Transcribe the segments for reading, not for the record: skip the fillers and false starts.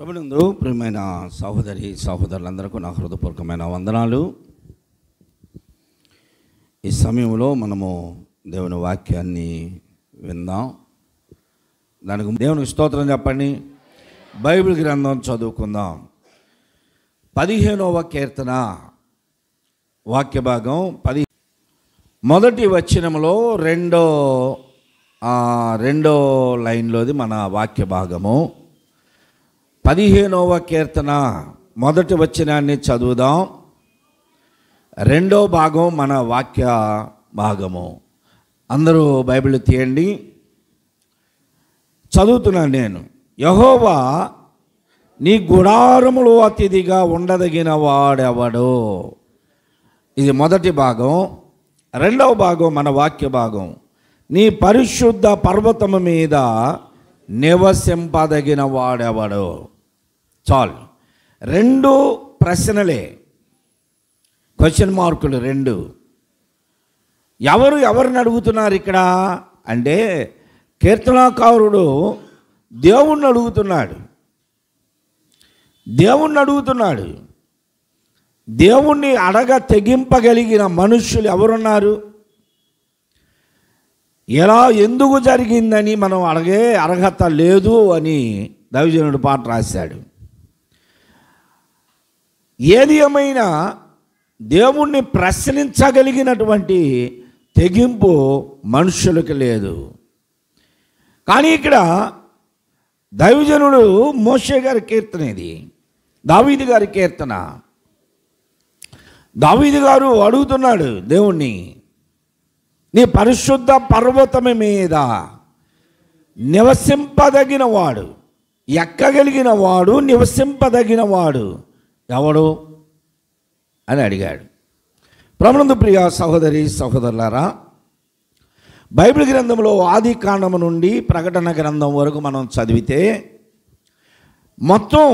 ప్రభునందు ప్రియమైన సహోదరి సహోదరులందరికీ నా హృదయపూర్వకమైన వందనాలు. ఈ సమయంలో మనము దేవుని వాక్యాన్ని విందాం. దానికి దేవునికి స్తోత్రం చెప్పండి. బైబిల్ గ్రంథం చదువుకుందాం. 15వ కీర్తన వాక్య భాగం మొదటి వచనములో రెండో లైన్లోది మన వాక్య భాగము. 15వ కీర్తన మొదటి వచనాన్ని చదువుదాం. రెండో భాగం మన వాక్య భాగము. అందరూ బైబిల్ తీయండి. చదువుతున్నాను నేను. యెహోవా నీ గుడారములో అతిథిగా ఉండదగిన వాడెవడో. ఇది మొదటి భాగం. రెండవ భాగం మన వాక్య భాగం. నీ పరిశుద్ధ పర్వతము మీద నివసింపదగిన వాడెవడో. చాలు. రెండు ప్రశ్నలే, క్వశ్చన్ మార్కులు రెండు. ఎవరిని అడుగుతున్నారు ఇక్కడ అంటే కీర్తనాకారుడు దేవుణ్ణి అడుగుతున్నాడు. దేవుణ్ణి తెగింపగలిగిన మనుష్యులు ఎవరున్నారు? ఎలా ఎందుకు జరిగిందని మనం అడిగే అర్హత లేదు అని దైవజనుడు పాట రాశాడు. ఏది ఏమైనా దేవుణ్ణి ప్రశ్నించగలిగినటువంటి తెగింపు మనుషులకు లేదు. కానీ ఇక్కడ దైవజనుడు మోషే గారి కీర్తన, ఇది దావీదు గారి కీర్తన. దావీదు గారు అడుగుతున్నాడు దేవుణ్ణి, నీ పరిశుద్ధ పర్వతము మీద నివసింపదగిన వాడు, ఎక్కగలిగిన వాడు, నివసింపదగిన వాడు ఎవడు అని అడిగాడు. ప్రభునందు ప్రియ సహోదరి సహోదరులారా, బైబిల్ గ్రంథంలో ఆది కాండము నుండి ప్రకటన గ్రంథం వరకు మనం చదివితే మొత్తం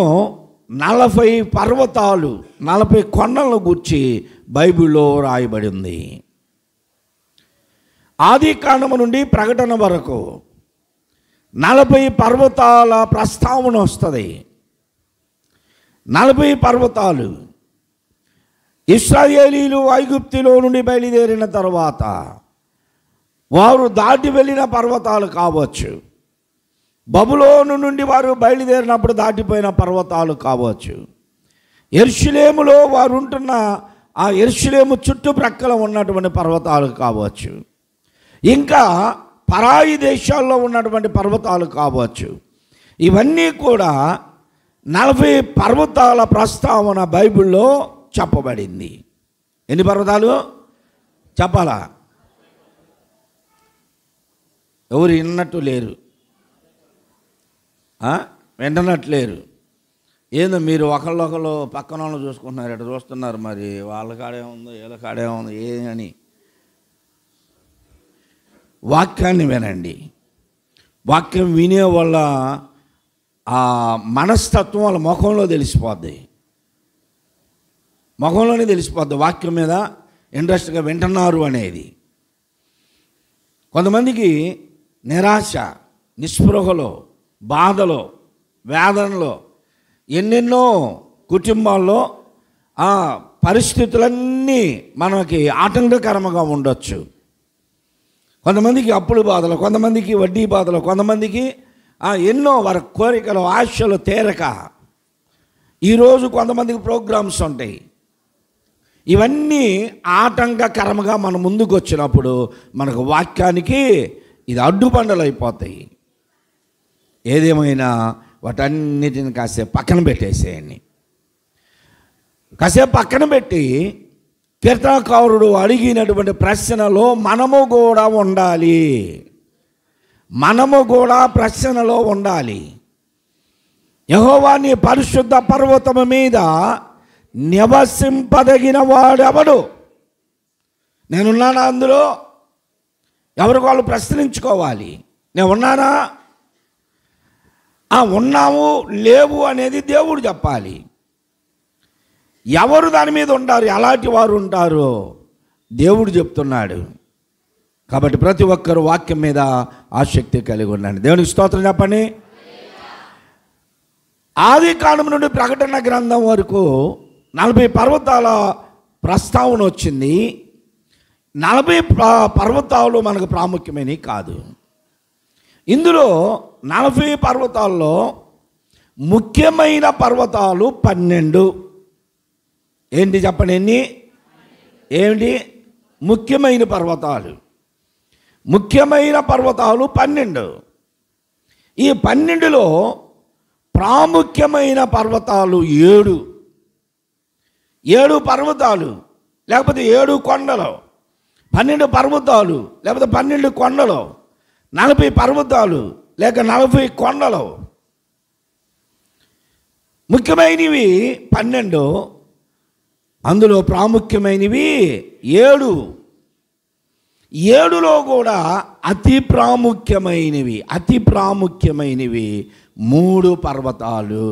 40 పర్వతాలు, 40 కొండలను గూర్చి బైబిల్లో రాయబడి ఉంది. ఆది కాండము నుండి ప్రకటన వరకు 40 పర్వతాల ప్రస్తావన వస్తుంది. 40 పర్వతాలు. ఇశ్రాయేలీలు ఐగుప్తులో నుండి బయలుదేరిన తర్వాత వారు దాటి వెళ్ళిన పర్వతాలు కావచ్చు, బబులోను నుండి వారు బయలుదేరినప్పుడు దాటిపోయిన పర్వతాలు కావచ్చు, యెరూషలేములో వారు ఉంటున్న ఆ యెరూషలేము చుట్టుప్రక్కల ఉన్నటువంటి పర్వతాలు కావచ్చు, ఇంకా పరాయి దేశాల్లో ఉన్నటువంటి పర్వతాలు కావచ్చు. ఇవన్నీ కూడా 40 పర్వతాల ప్రస్తావన బైబిల్లో చెప్పబడింది. ఎన్ని పర్వతాలు చెప్పాలా? ఎవరు విన్నట్టు లేరు, వింటున్నట్టు లేరు. ఏందో మీరు ఒకళ్ళు పక్కన వాళ్ళు చూసుకుంటున్నారు, ఎక్కడ చూస్తున్నారు, మరి వాళ్ళ కాడే ఉందో వీళ్ళ కాడే ఉందో అని. వాక్యాన్ని వినండి. వాక్యం వినే వల్ల ఆ మనస్తత్వం వాళ్ళ ముఖంలో తెలిసిపోద్ది. ముఖంలోనే తెలిసిపోద్ది వాక్యం మీద ఇంట్రెస్ట్గా వింటున్నారు అనేది. కొంతమందికి నిరాశ, నిస్పృహలో, బాధలో, వేదనలో, ఎన్నెన్నో కుటుంబాల్లో ఆ పరిస్థితులన్నీ మనకి ఆటంకకరంగా ఉండొచ్చు. కొంతమందికి అప్పుల బాధలు, కొంతమందికి వడ్డీ బాధలు, కొంతమందికి ఎన్నో వారి కోరికలు ఆశలు తీరక, ఈరోజు కొంతమందికి ప్రోగ్రామ్స్ ఉంటాయి. ఇవన్నీ ఆటంకకరంగా మన ముందుకు వచ్చినప్పుడు మనకు వాక్యానికి ఇది అడ్డుబండలు అయిపోతాయి. ఏదేమైనా వాటన్నిటిని కాసేపు పక్కన పెట్టేసేయండి. కాసేపు పక్కన పెట్టి కీర్తనకారుడు అడిగినటువంటి ప్రశ్నలో మనము కూడా ఉండాలి. మనము కూడా ప్రశ్నలో ఉండాలి. యెహోవా నీ పరిశుద్ధ పర్వతము మీద నివసింపదగిన వాడెవడు? నేనున్నానా అందులో? ఎవరికి వాళ్ళు ప్రశ్నించుకోవాలి. నేను ఉన్నానా? ఉన్నాము లేవు అనేది దేవుడు చెప్పాలి. ఎవరు దాని మీద ఉంటారు, ఎలాంటి వారు ఉంటారో దేవుడు చెప్తున్నాడు. కాబట్టి ప్రతి ఒక్కరు వాక్యం మీద ఆసక్తి కలిగి ఉండండి. దేవునికి స్తోత్రం చెప్పండి. ఆది కాండం నుండి ప్రకటన గ్రంథం వరకు 40 పర్వతాల ప్రస్తావన వచ్చింది. 40 పర్వతాలు మనకు ప్రాముఖ్యమైనవి కాదు. ఇందులో 40 పర్వతాల్లో ముఖ్యమైన పర్వతాలు 12. ఏంటి చెప్పండి, ఎన్ని? ఏమిటి ముఖ్యమైన పర్వతాలు? ముఖ్యమైన పర్వతాలు 12. ఈ 12లో ప్రాముఖ్యమైన పర్వతాలు 7. 7 పర్వతాలు లేకపోతే 7 కొండలు, 12 పర్వతాలు లేకపోతే 12 కొండలు, 40 పర్వతాలు లేక 40 కొండలు. ముఖ్యమైనవి 12, అందులో ప్రాముఖ్యమైనవి 7. 7లో కూడా అతి ప్రాముఖ్యమైనవి 3 పర్వతాలు.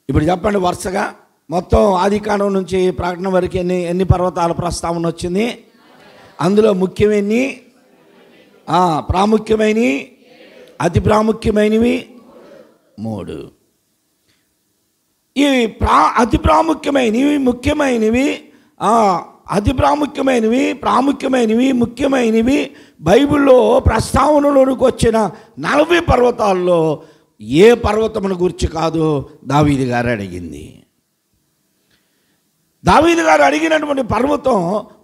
ఇప్పుడు చెప్పండి, వరుసగా మొత్తం ఆదికాండం నుంచి ప్రకటన వరకు ఎన్ని పర్వతాల ప్రస్తావన వచ్చింది? అందులో ముఖ్యమైనవి, ప్రాముఖ్యమైనవి, అతి ప్రాముఖ్యమైనవి 3. ఈ అతి ప్రాముఖ్యమైనవి, ముఖ్యమైనవి, అతి ప్రాముఖ్యమైనవి, ముఖ్యమైనవి బైబిల్లో ప్రస్తావనలోనికి వచ్చిన 40 పర్వతాల్లో ఏ పర్వతమును గురించి కాదు దావీదు గారు అడిగింది. దావీదు గారు అడిగినటువంటి పర్వతం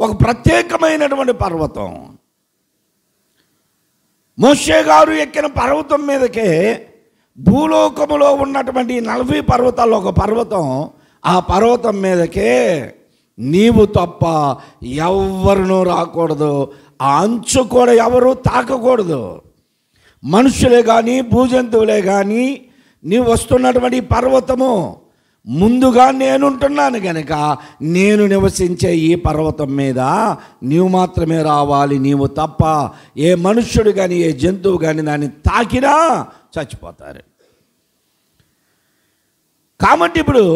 ఒక ప్రత్యేకమైనటువంటి పర్వతం. మోషే గారు ఎక్కిన పర్వతం మీదకే భూలోకములో ఉన్నటువంటి 40 పర్వతాల్లో ఒక పర్వతం. ఆ పర్వతం మీదకే నీవు తప్ప ఎవరునూ రాకూడదు, ఆ అంచు కూడా ఎవరు తాకకూడదు. మనుషులే కానీ భూజంతువులే కానీ నీవు వస్తున్నటువంటి పర్వతము ముందుగా నేనుంటున్నాను కనుక నేను నివసించే ఈ పర్వతం మీద నీవు మాత్రమే రావాలి. నీవు తప్ప ఏ మనుష్యుడు కానీ ఏ జంతువు కానీ దాన్ని తాకినా చచ్చిపోతారు. కాబట్టి ఇప్పుడు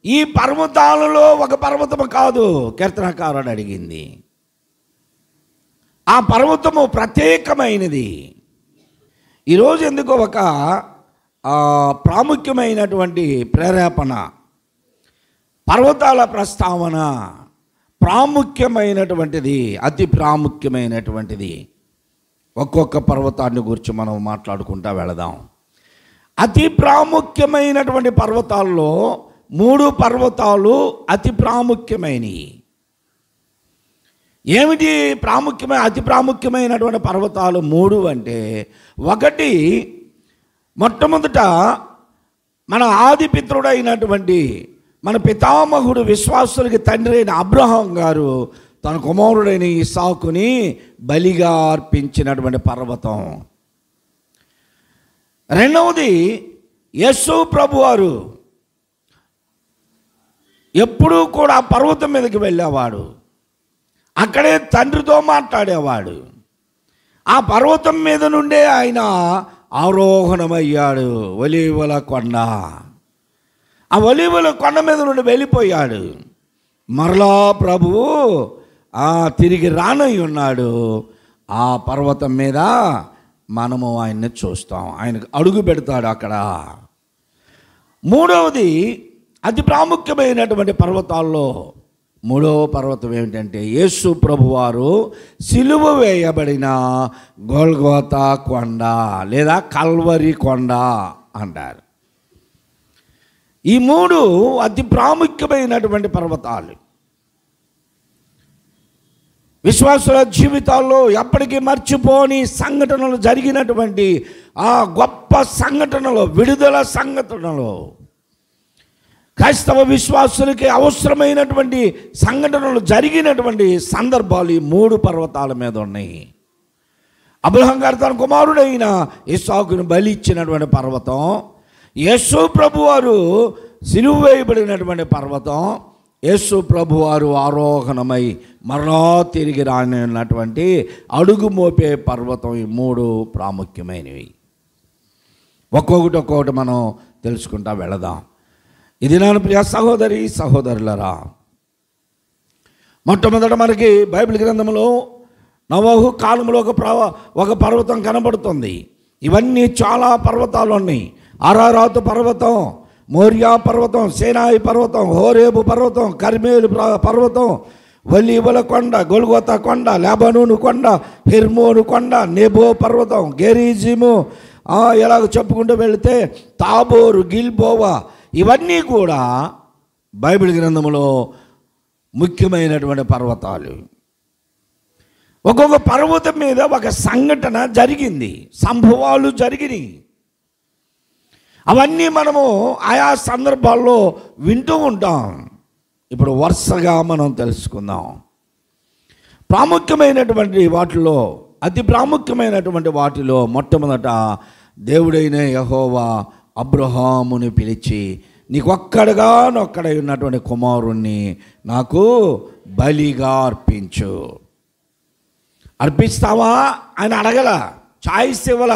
ఈ పర్వతాలలో ఒక పర్వతము కాదు కీర్తనకారుడు అడిగింది. ఆ పర్వతము ప్రత్యేకమైనది. ఈరోజు ఎందుకో ఒక ప్రాముఖ్యమైనటువంటి ప్రేరేపణ, పర్వతాల ప్రస్తావన ప్రాముఖ్యమైనటువంటిది, అతి ప్రాముఖ్యమైనటువంటిది. ఒక్కొక్క పర్వతాన్ని గురించి మనం మాట్లాడుకుంటూ వెళదాం. అతి ప్రాముఖ్యమైనటువంటి పర్వతాల్లో 3 పర్వతాలు అతి ప్రాముఖ్యమైనవి. ఏమిటి అతి ప్రాముఖ్యమైనటువంటి పర్వతాలు 3 అంటే, ఒకటి మొట్టమొదట మన ఆది పితృడైనటువంటి మన పితామహుడు విశ్వాసులకి తండ్రి అయిన అబ్రహాం గారు తన కుమారుడైన ఇస్సాకుని బలిగా అర్పించినటువంటి పర్వతం. రెండవది యేసు ప్రభువారు ఎప్పుడూ కూడా ఆ పర్వతం మీదకి వెళ్ళేవాడు, అక్కడే తండ్రితో మాట్లాడేవాడు. ఆ పర్వతం మీద నుండే ఆయన ఆరోహణమయ్యాడు ఒలీవల కొండ. ఆ ఒలీవల కొండ మీద నుండి వెళ్ళిపోయాడు. మరలా ప్రభువు తిరిగి రానై ఉన్నాడు. ఆ పర్వతం మీద మనము ఆయన్ని చూస్తాం, ఆయనకు అడుగు పెడతాడు అక్కడ. మూడవది అతి ప్రాముఖ్యమైనటువంటి పర్వతాల్లో 3వ పర్వతం ఏమిటంటే యేసు ప్రభువారు సిలువ వేయబడిన గొల్గోతా కొండ లేదా కల్వరి కొండ అంటారు. ఈ 3 అతి ప్రాముఖ్యమైనటువంటి పర్వతాలు. విశ్వాసుల జీవితాల్లో ఎప్పటికీ మర్చిపోని సంఘటనలు జరిగినటువంటి ఆ గొప్ప సంఘటనలు, విడుదల సంఘటనలు, క్రైస్తవ విశ్వాసులకి అవసరమైనటువంటి సంఘటనలు జరిగినటువంటి సందర్భాలు ఈ 3 పర్వతాల మీద ఉన్నాయి. అబ్రహాం గారు తన కుమారుడైన ఇస్సాకును బలి ఇచ్చినటువంటి పర్వతం, యేసు ప్రభువారు సిలువ వేయబడినటువంటి పర్వతం, యేసు ప్రభువారు ఆరోహణమై మరలా తిరిగి రానున్నటువంటి అడుగు మోపే పర్వతం. ఈ 3 ప్రాముఖ్యమైనవి. ఒక్కొక్కటి మనం తెలుసుకుంటా వెళదాం. ఇది నా ప్రియ సహోదరి సహోదరులరా, మొట్టమొదట మనకి బైబిల్ గ్రంథంలో నోవహు కాలంలో ఒక పర్వతం కనబడుతుంది. ఇవన్నీ చాలా పర్వతాలు ఉన్నాయి. అరారాతు పర్వతం, మోరియా పర్వతం, సేనాయి పర్వతం, హోరేబు పర్వతం, కర్మేలు పర్వతం, ఒలీవల కొండ, గొల్గోతా కొండ, లెబనోను కొండ, హెర్మోను కొండ, నెబో పర్వతం, గెరిజిము, ఎలాగ చెప్పుకుంటూ వెళితే తాబోరు, గిల్బోవా, ఇవన్నీ కూడా బైబిల్ గ్రంథంలో ముఖ్యమైనటువంటి పర్వతాలు. ఒక్కొక్క పర్వతం మీద ఒక సంఘటన జరిగింది, సంభవాలు జరిగినాయి. అవన్నీ మనము ఆయా సందర్భాల్లో వింటూ ఉంటాం. ఇప్పుడు వరుసగా మనం తెలుసుకుందాం. ప్రాముఖ్యమైనటువంటి వాటిలో, అతి ప్రాముఖ్యమైనటువంటి వాటిలో మొట్టమొదట దేవుడైన యెహోవా అబ్రహాముని పిలిచి, నీకు ఒక్కడగానొక్కడై ఉన్నటువంటి కుమారుణ్ణి నాకు బలిగా అర్పించు. అర్పిస్తావా అని అడగల, చాయిస్ ఇవ్వల.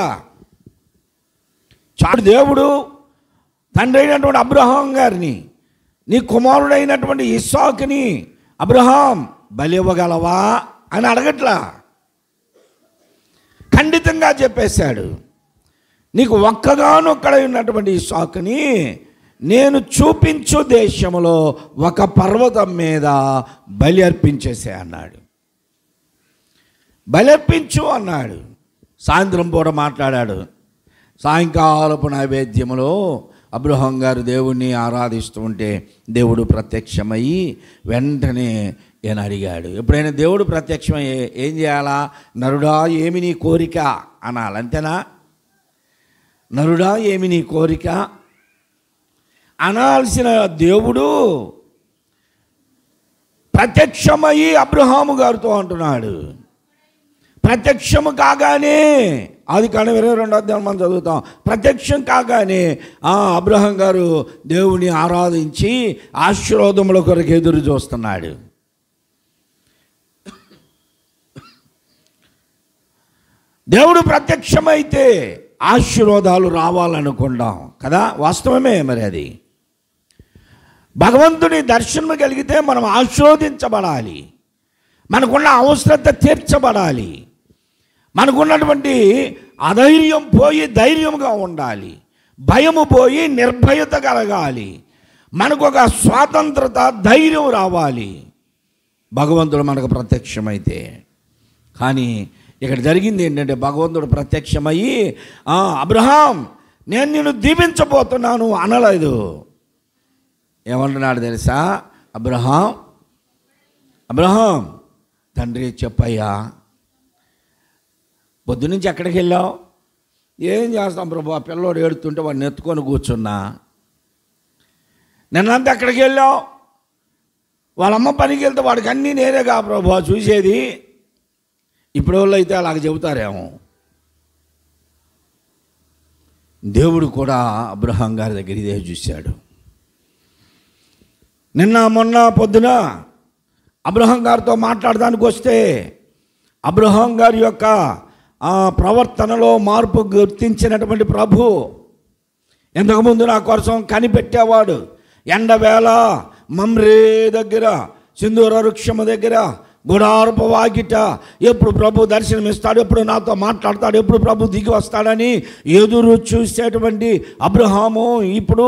దేవుడు తండ్రి అయినటువంటి అబ్రహాం గారిని, నీ కుమారుడైనటువంటి ఇస్సాకుని అబ్రహాం బలి ఇవ్వగలవా అని అడగట్లా, ఖండితంగా చెప్పేశాడు. నీకు ఒక్కగానొక్కడై ఉన్నటువంటి ఇస్సాకుని నేను చూపించు దేశంలో ఒక పర్వతం మీద బలి అర్పించేసే అన్నాడు. బలి అర్పించు అన్నాడు. సాయంత్రం పూట మాట్లాడాడు. సాయంకాలపు నైవేద్యంలో అబ్రహాం గారు దేవుణ్ణి ఆరాధిస్తూ ఉంటే దేవుడు ప్రత్యక్షమయ్యి వెంటనే ఈయన అడిగాడు. ఎప్పుడైనా దేవుడు ప్రత్యక్షమయ్యి ఏం చేయాలా? నరుడా ఏమి నీ కోరిక అనాలి, అంతేనా? నరుడా ఏమి నీ కోరిక అనాల్సిన దేవుడు ప్రత్యక్షమయ్యి అబ్రహాము గారితో అంటున్నాడు. ప్రత్యక్షము కాగానే, అది కానీ 22వ అధ్యాయం మనం చదువుతాం. ప్రత్యక్షం కాగానే అబ్రహాం గారు దేవుని ఆరాధించి ఆశీర్వాదముల కొరకు ఎదురు చూస్తున్నాడు. దేవుడు ప్రత్యక్షమైతే ఆశీర్వాదాలు రావాలనుకుంటాం కదా, వాస్తవమే. మరి అది భగవంతుని దర్శనం కలిగితే మనం ఆశీర్వదించబడాలి, మనకున్న అవసరత తీర్చబడాలి, మనకున్నటువంటి అధైర్యం పోయి ధైర్యంగా ఉండాలి, భయము పోయి నిర్భయత కలగాలి, మనకు ఒక స్వాతంత్రత, ధైర్యం రావాలి భగవంతుడు మనకు ప్రత్యక్షమైతే. కానీ ఇక్కడ జరిగింది ఏంటంటే, భగవంతుడు ప్రత్యక్షమయ్యి అబ్రహాం నేను నిన్ను దీవించబోతున్నాను అనలేదు. ఏమంటున్నాడు తెలుసా? అబ్రహాం తండ్రి చెప్పయ్యా, పొద్దునుంచి ఎక్కడికి వెళ్ళావు? ఏం చేస్తాం ప్రభు, ఆ పిల్లోడు ఏడుతుంటే వాడిని ఎత్తుకొని కూర్చున్నా. నిన్నంతా ఎక్కడికి వెళ్ళావు? వాళ్ళమ్మ పనికి వెళ్తే వాడికి అన్నీ నేనేగా ప్రభు చూసేది. ఇప్పుడు వాళ్ళు అయితే అలాగ చెబుతారేమో. దేవుడు కూడా అబ్రహాం గారి దగ్గర ఇదే చూశాడు. నిన్న మొన్న పొద్దున అబ్రహాం గారితో మాట్లాడడానికి వస్తే అబ్రహాం గారి యొక్క ప్రవర్తనలో మార్పు గుర్తించినటువంటి ప్రభు ఇంతకుముందు నా కోసం కనిపెట్టేవాడు. ఎండవేళ మమ్రే దగ్గర, సింధూర వృక్షము దగ్గర, గుడారపు వాకిట ఎప్పుడు ప్రభు దర్శనమిస్తాడు, ఎప్పుడు నాతో మాట్లాడతాడు, ఎప్పుడు ప్రభు దిగి వస్తాడని ఎదురు చూసేటువంటి అబ్రహాము ఇప్పుడు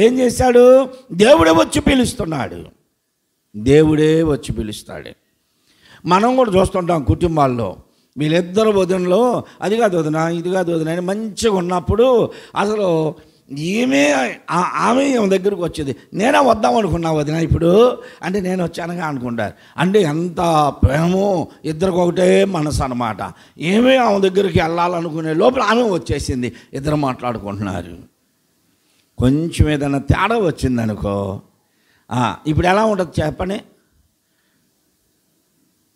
ఏం చేశాడు? దేవుడే వచ్చి పిలుస్తున్నాడు. దేవుడే వచ్చి పిలుస్తాడు. మనం కూడా చూస్తుంటాం కుటుంబాల్లో, వీళ్ళిద్దరు వదినలో అది కాదు వదిన, ఇది కాదు వదిన అని మంచిగా ఉన్నప్పుడు అసలు ఆమె దగ్గరకు వచ్చేది. నేనే వద్దాం అనుకున్నా వదిన ఇప్పుడు అంటే నేను వచ్చానుగా అనుకుంటారు. అంటే ఎంత ప్రేమో, ఇద్దరికి ఒకటే మనసు అన్నమాట. ఆమె దగ్గరికి వెళ్ళాలనుకునే లోపల ఆమె వచ్చేసింది. ఇద్దరు మాట్లాడుకుంటున్నారు. కొంచెం ఏదైనా తేడా వచ్చిందనుకో, ఇప్పుడు ఎలా ఉంటుంది చెప్పండి?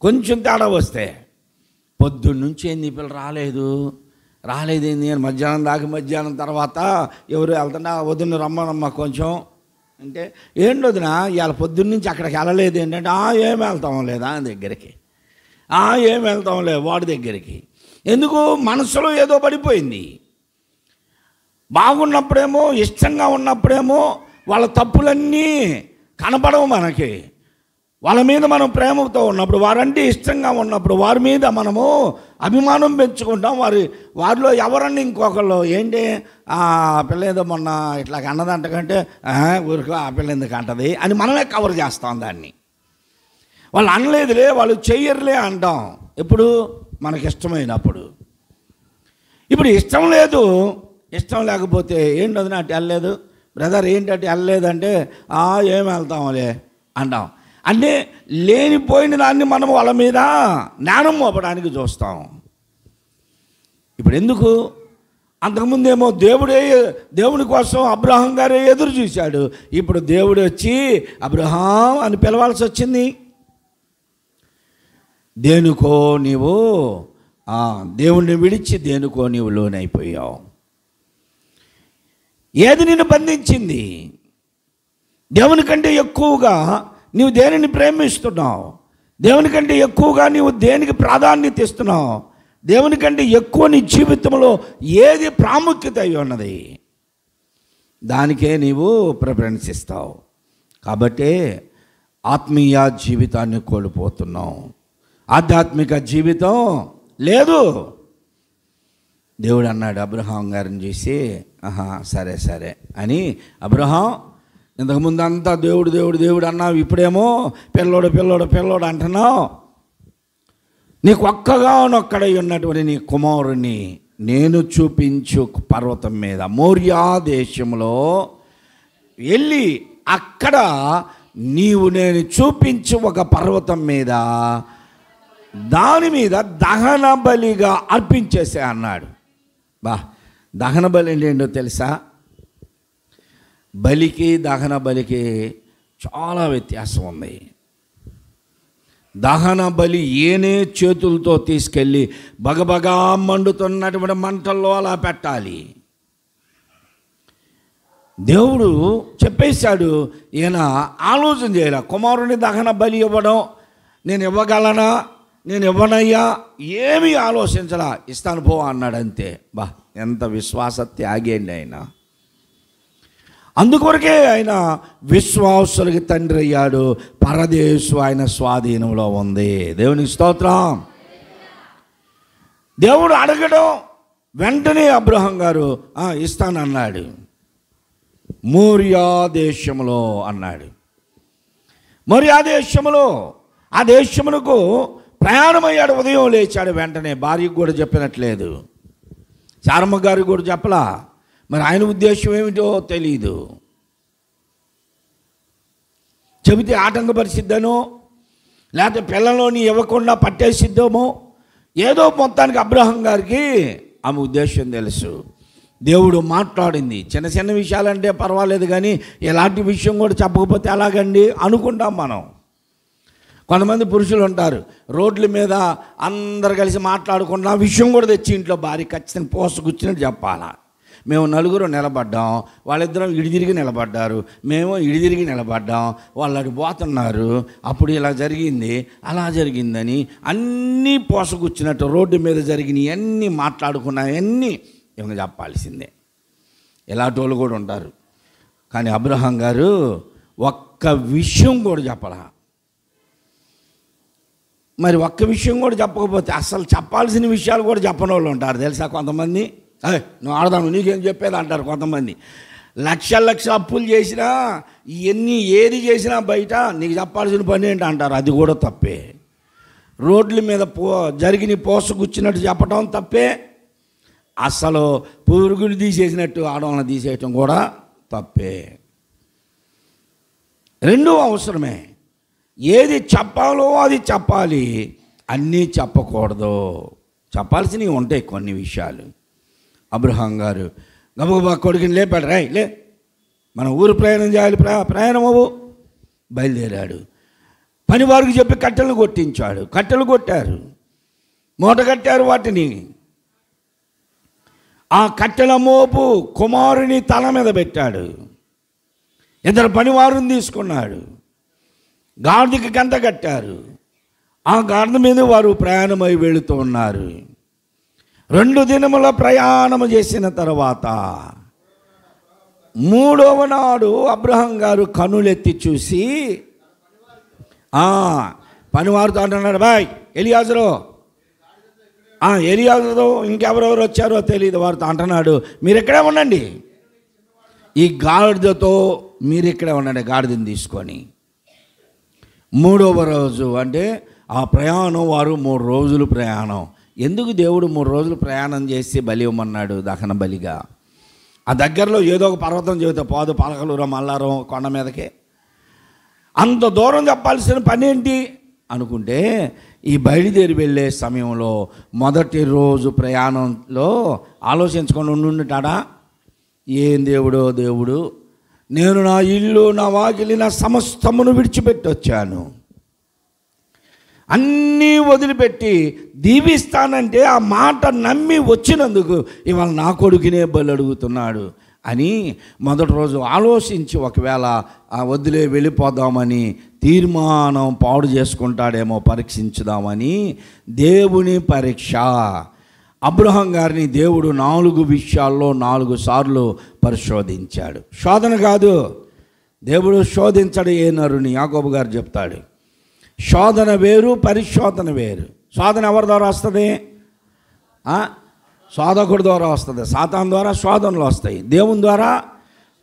కొంచెం తేడా వస్తే పొద్దున్నుంచి ఏంది పిల్ల రాలేదేంది అని మధ్యాహ్నం తర్వాత ఎవరు వెళ్తున్నా వదిన రమ్మనమ్మా కొంచెం అంటే, ఏంటి వదిన ఇవాళ పొద్దున్నుంచి అక్కడికి వెళ్ళలేదు ఏంటంటే, ఏం వెళ్తాం లేదా దగ్గరికి, ఏం వెళ్తాం లేదు వాడి దగ్గరికి. ఎందుకు? మనసులో ఏదో పడిపోయింది. బాగున్నప్పుడేమో, ఇష్టంగా ఉన్నప్పుడేమో వాళ్ళ తప్పులన్నీ కనపడవు మనకి. వాళ్ళ మీద మనం ప్రేమతో ఉన్నప్పుడు, వారంటే ఇష్టంగా ఉన్నప్పుడు, వారి మీద మనము అభిమానం పెంచుకుంటాం. వారిలో ఎవరన్నా ఇంకొకళ్ళు ఏంటి ఆ పిల్ల ఏదో మొన్న ఇట్లా అన్నదంట కంటే ఊరికో ఆ పిల్ల ఎందుకు అంటది అని మనమే కవర్ చేస్తాం దాన్ని. వాళ్ళు అనలేదులే, వాళ్ళు చెయ్యరులే అంటాం. ఎప్పుడు మనకి ఇష్టమైనప్పుడు. ఇప్పుడు ఇష్టం లేదు, ఇష్టం లేకపోతే ఏంటి వదిన అటు వెళ్ళలేదు, బ్రదర్ ఏంటి అటు వెళ్ళలేదంటే ఏం వెళ్తాంలే అంటాం. అంటే లేనిపోయిన దాన్ని మనం వాళ్ళ మీద జ్ఞానం మోపడానికి చూస్తాం. ఇప్పుడు ఎందుకు? అంతకుముందేమో దేవుని కోసం అబ్రహాం గారే ఎదురు చూశాడు. ఇప్పుడు దేవుడు వచ్చి అబ్రహాం అని పిలవాల్సి వచ్చింది. దేనికో నీవు దేవుణ్ణి విడిచి దేనికో నీవు లోనైపోయావు. ఏది నిన్ను బంధించింది? దేవుని కంటే ఎక్కువగా నీవు దేనిని ప్రేమిస్తున్నావు? దేవుని కంటే ఎక్కువగా నీవు దేనికి ప్రాధాన్యత ఇస్తున్నావు? దేవుని కంటే ఎక్కువ నీ జీవితంలో ఏది ప్రాముఖ్యత అయి ఉన్నది, దానికే నీవు ప్రిఫరెన్స్ ఇస్తావు. కాబట్టి ఆత్మీయ జీవితాన్ని కోల్పోతున్నావు, ఆధ్యాత్మిక జీవితం లేదు. దేవుడు అన్నాడు అబ్రహాం గారిని చూసి, సరే సరే అని, అబ్రహాం ఇంతకుముందు అంతా దేవుడు దేవుడు దేవుడు అన్నావు, ఇప్పుడేమో పిల్లోడు పిల్లోడు పిల్లోడు అంటున్నావు. నీకు ఒక్కగానొక్కడై ఉన్నటువంటి నీ కుమారుని నేను చూపించు పర్వతం మీద మోరియా దేశంలో వెళ్ళి అక్కడ నీవు నేను చూపించు ఒక పర్వతం మీద దాని మీద దహన బలిగా అర్పించేసే అన్నాడు. దహన బలి ఏంటో తెలుసా? బలికి దహన బలికి చాలా వ్యత్యాసం ఉంది. దహన బలి ఏనే చేతులతో తీసుకెళ్ళి బగబగా మండుతున్నటువంటి మంటల్లో అలా పెట్టాలి. దేవుడు చెప్పేశాడు, ఈయన ఆలోచన చేయాల. కుమారుని దహన బలి ఇవ్వడం, నేను ఇవ్వగలనా, నేను ఇవ్వనయ్యా, ఏమీ ఆలోచించలా, ఇస్తాను పో అన్నాడు అంతే. ఎంత విశ్వాస త్యాగి అండి ఆయన. అందుకొరకే ఆయన విశ్వాసులకి తండ్రి అయ్యాడు. పరదేశు ఆయన స్వాధీనంలో ఉంది. దేవునికి స్తోత్రం. దేవుడు అడగడం వెంటనే అబ్రహాం గారు ఇస్తానన్నాడు. మోరియా దేశంలో అన్నాడు. మోరియా దేశంలో ఆ దేశమునకు ప్రయాణమయ్యాడు. ఉదయం లేచాడు వెంటనే. భార్యకు కూడా చెప్పినట్లేదు, చారమ్మ గారికి కూడా చెప్పలా. మరి ఆయన ఉద్దేశం ఏమిటో తెలీదు. చెబితే ఆటంకపరిచిద్దనో, లేకపోతే పిల్లలోని ఇవ్వకుండా పట్టేసిద్దామో, ఏదో మొత్తానికి అబ్రహాం గారికి ఆమె ఉద్దేశం తెలుసు. దేవుడు మాట్లాడింది. చిన్న చిన్న విషయాలంటే పర్వాలేదు, కానీ ఎలాంటి విషయం కూడా చెప్పకపోతే ఎలాగండి అనుకుంటాం మనం. కొంతమంది పురుషులు ఉంటారు, రోడ్ల మీద అందరు కలిసి మాట్లాడుకున్న విషయం కూడా తెచ్చి ఇంట్లో భార్య ఖచ్చితంగా పోసగుచ్చినట్టు చెప్పాలా. మేము నలుగురు నిలబడ్డాం, వాళ్ళిద్దరం ఇడిదిరిగి నిలబడ్డారు, మేము ఇడిదిరిగి నిలబడ్డాం, వాళ్ళు అటు పోతున్నారు, అప్పుడు ఇలా జరిగింది అలా జరిగిందని అన్నీ పోసగుచ్చినట్టు రోడ్డు మీద జరిగినవి అన్నీ మాట్లాడుకున్నవన్నీ ఏమైనా చెప్పాల్సిందే. ఇలాంటి వాళ్ళు కూడా ఉంటారు. కానీ అబ్రహాం గారు ఒక్క విషయం కూడా చెప్పలా. మరి ఒక్క విషయం కూడా చెప్పకపోతే అసలు చెప్పాల్సిన విషయాలు కూడా చెప్పని వాళ్ళు ఉంటారు తెలుసా. కొంతమంది నువ్వు ఆడదాను నీకేం చెప్పేది అంటారు. కొంతమంది లక్షల అప్పులు చేసినా ఇవన్నీ ఏది చేసినా బయట నీకు చెప్పాల్సిన పని ఏంటి అంటారు. అది కూడా తప్పే. రోడ్ల మీద జరిగిన పోసగుచ్చినట్టు చెప్పడం తప్పే. అసలు పురుగులు తీసేసినట్టు ఆడవాళ్ళని తీసేయటం కూడా తప్పే. రెండూ అవసరమే. ఏది చెప్పాలో అది చెప్పాలి, అన్నీ చెప్పకూడదు. చెప్పాల్సినవి ఉంటాయి కొన్ని విషయాలు. అబ్రహాం గారు గబగబా కొడుకుని లేపాడు. లే మనం ఊరు ప్రయాణం చేయాలి, ప్రయాణం అవ్వు. బయలుదేరాడు. పనివారికి చెప్పి కట్టెలు కొట్టించాడు. కట్టెలు కొట్టారు, మూట కట్టారు వాటిని. ఆ కట్టెల మోపు కుమారుని తల మీద పెట్టాడు. ఇద్దరు పనివారిని తీసుకున్నాడు. గాడిదకి గంట కట్టారు. ఆ గాడిద మీద వారు ప్రయాణమై వెళుతూ ఉన్నారు. 2 దినముల ప్రయాణము చేసిన తర్వాత 3వ నాడు అబ్రహాం గారు కనులెత్తి చూసి పనివారితో అంటున్నాడు, బాయ్ ఎలియాజరు, ఎలియాజరు ఇంకెవరెవరు వచ్చారో తెలియదు, వారితో అంటున్నాడు, మీరు ఇక్కడే ఉండండి, ఈ గాడిదతో మీరు ఇక్కడే ఉండండి, గాడిదని తీసుకొని. 3వ రోజు అంటే ఆ ప్రయాణం వారు 3 రోజులు ప్రయాణం. ఎందుకు దేవుడు 3 రోజులు ప్రయాణం చేసి బలి ఇవ్వమన్నాడు దహన బలిగా? ఆ దగ్గరలో ఏదో ఒక పర్వతం చెబితే పోదు, పలకలూరు మల్లారం కొండ మీదకే. అంత దూరం చెప్పాల్సిన పని ఏంటి అనుకుంటే, ఈ బయలుదేరి వెళ్ళే సమయంలో మొదటి రోజు ప్రయాణంలో ఆలోచించుకొని ఉండుంటాడా, ఏం దేవుడు, నేను నా ఇల్లు, నా వాకిలి, నా సమస్తమును విడిచిపెట్టి వచ్చాను, అన్నీ వదిలిపెట్టి దీవిస్తానంటే ఆ మాట నమ్మి వచ్చినందుకు ఇవాళ నా కొడుకునే బలి అడుగుతున్నాడు అని మొదటి రోజు ఆలోచించి ఒకవేళ వదిలే వెళ్ళిపోదామని తీర్మానం పాడు చేసుకుంటాడేమో పరీక్షించుదామని దేవుని పరీక్ష. అబ్రహాం గారిని దేవుడు 4 విషయాల్లో 4 సార్లు పరిశోధించాడు. శోధన కాదు, దేవుడు శోధించడు ఏ నరుని. యాకోబు గారు చెప్తాడు, శోధన వేరు, పరిశోధన వేరు. శోధన ఎవరి ద్వారా వస్తుంది? శోధకుడి ద్వారా వస్తుంది. సాతాను ద్వారా శోధనలు వస్తాయి, దేవుని ద్వారా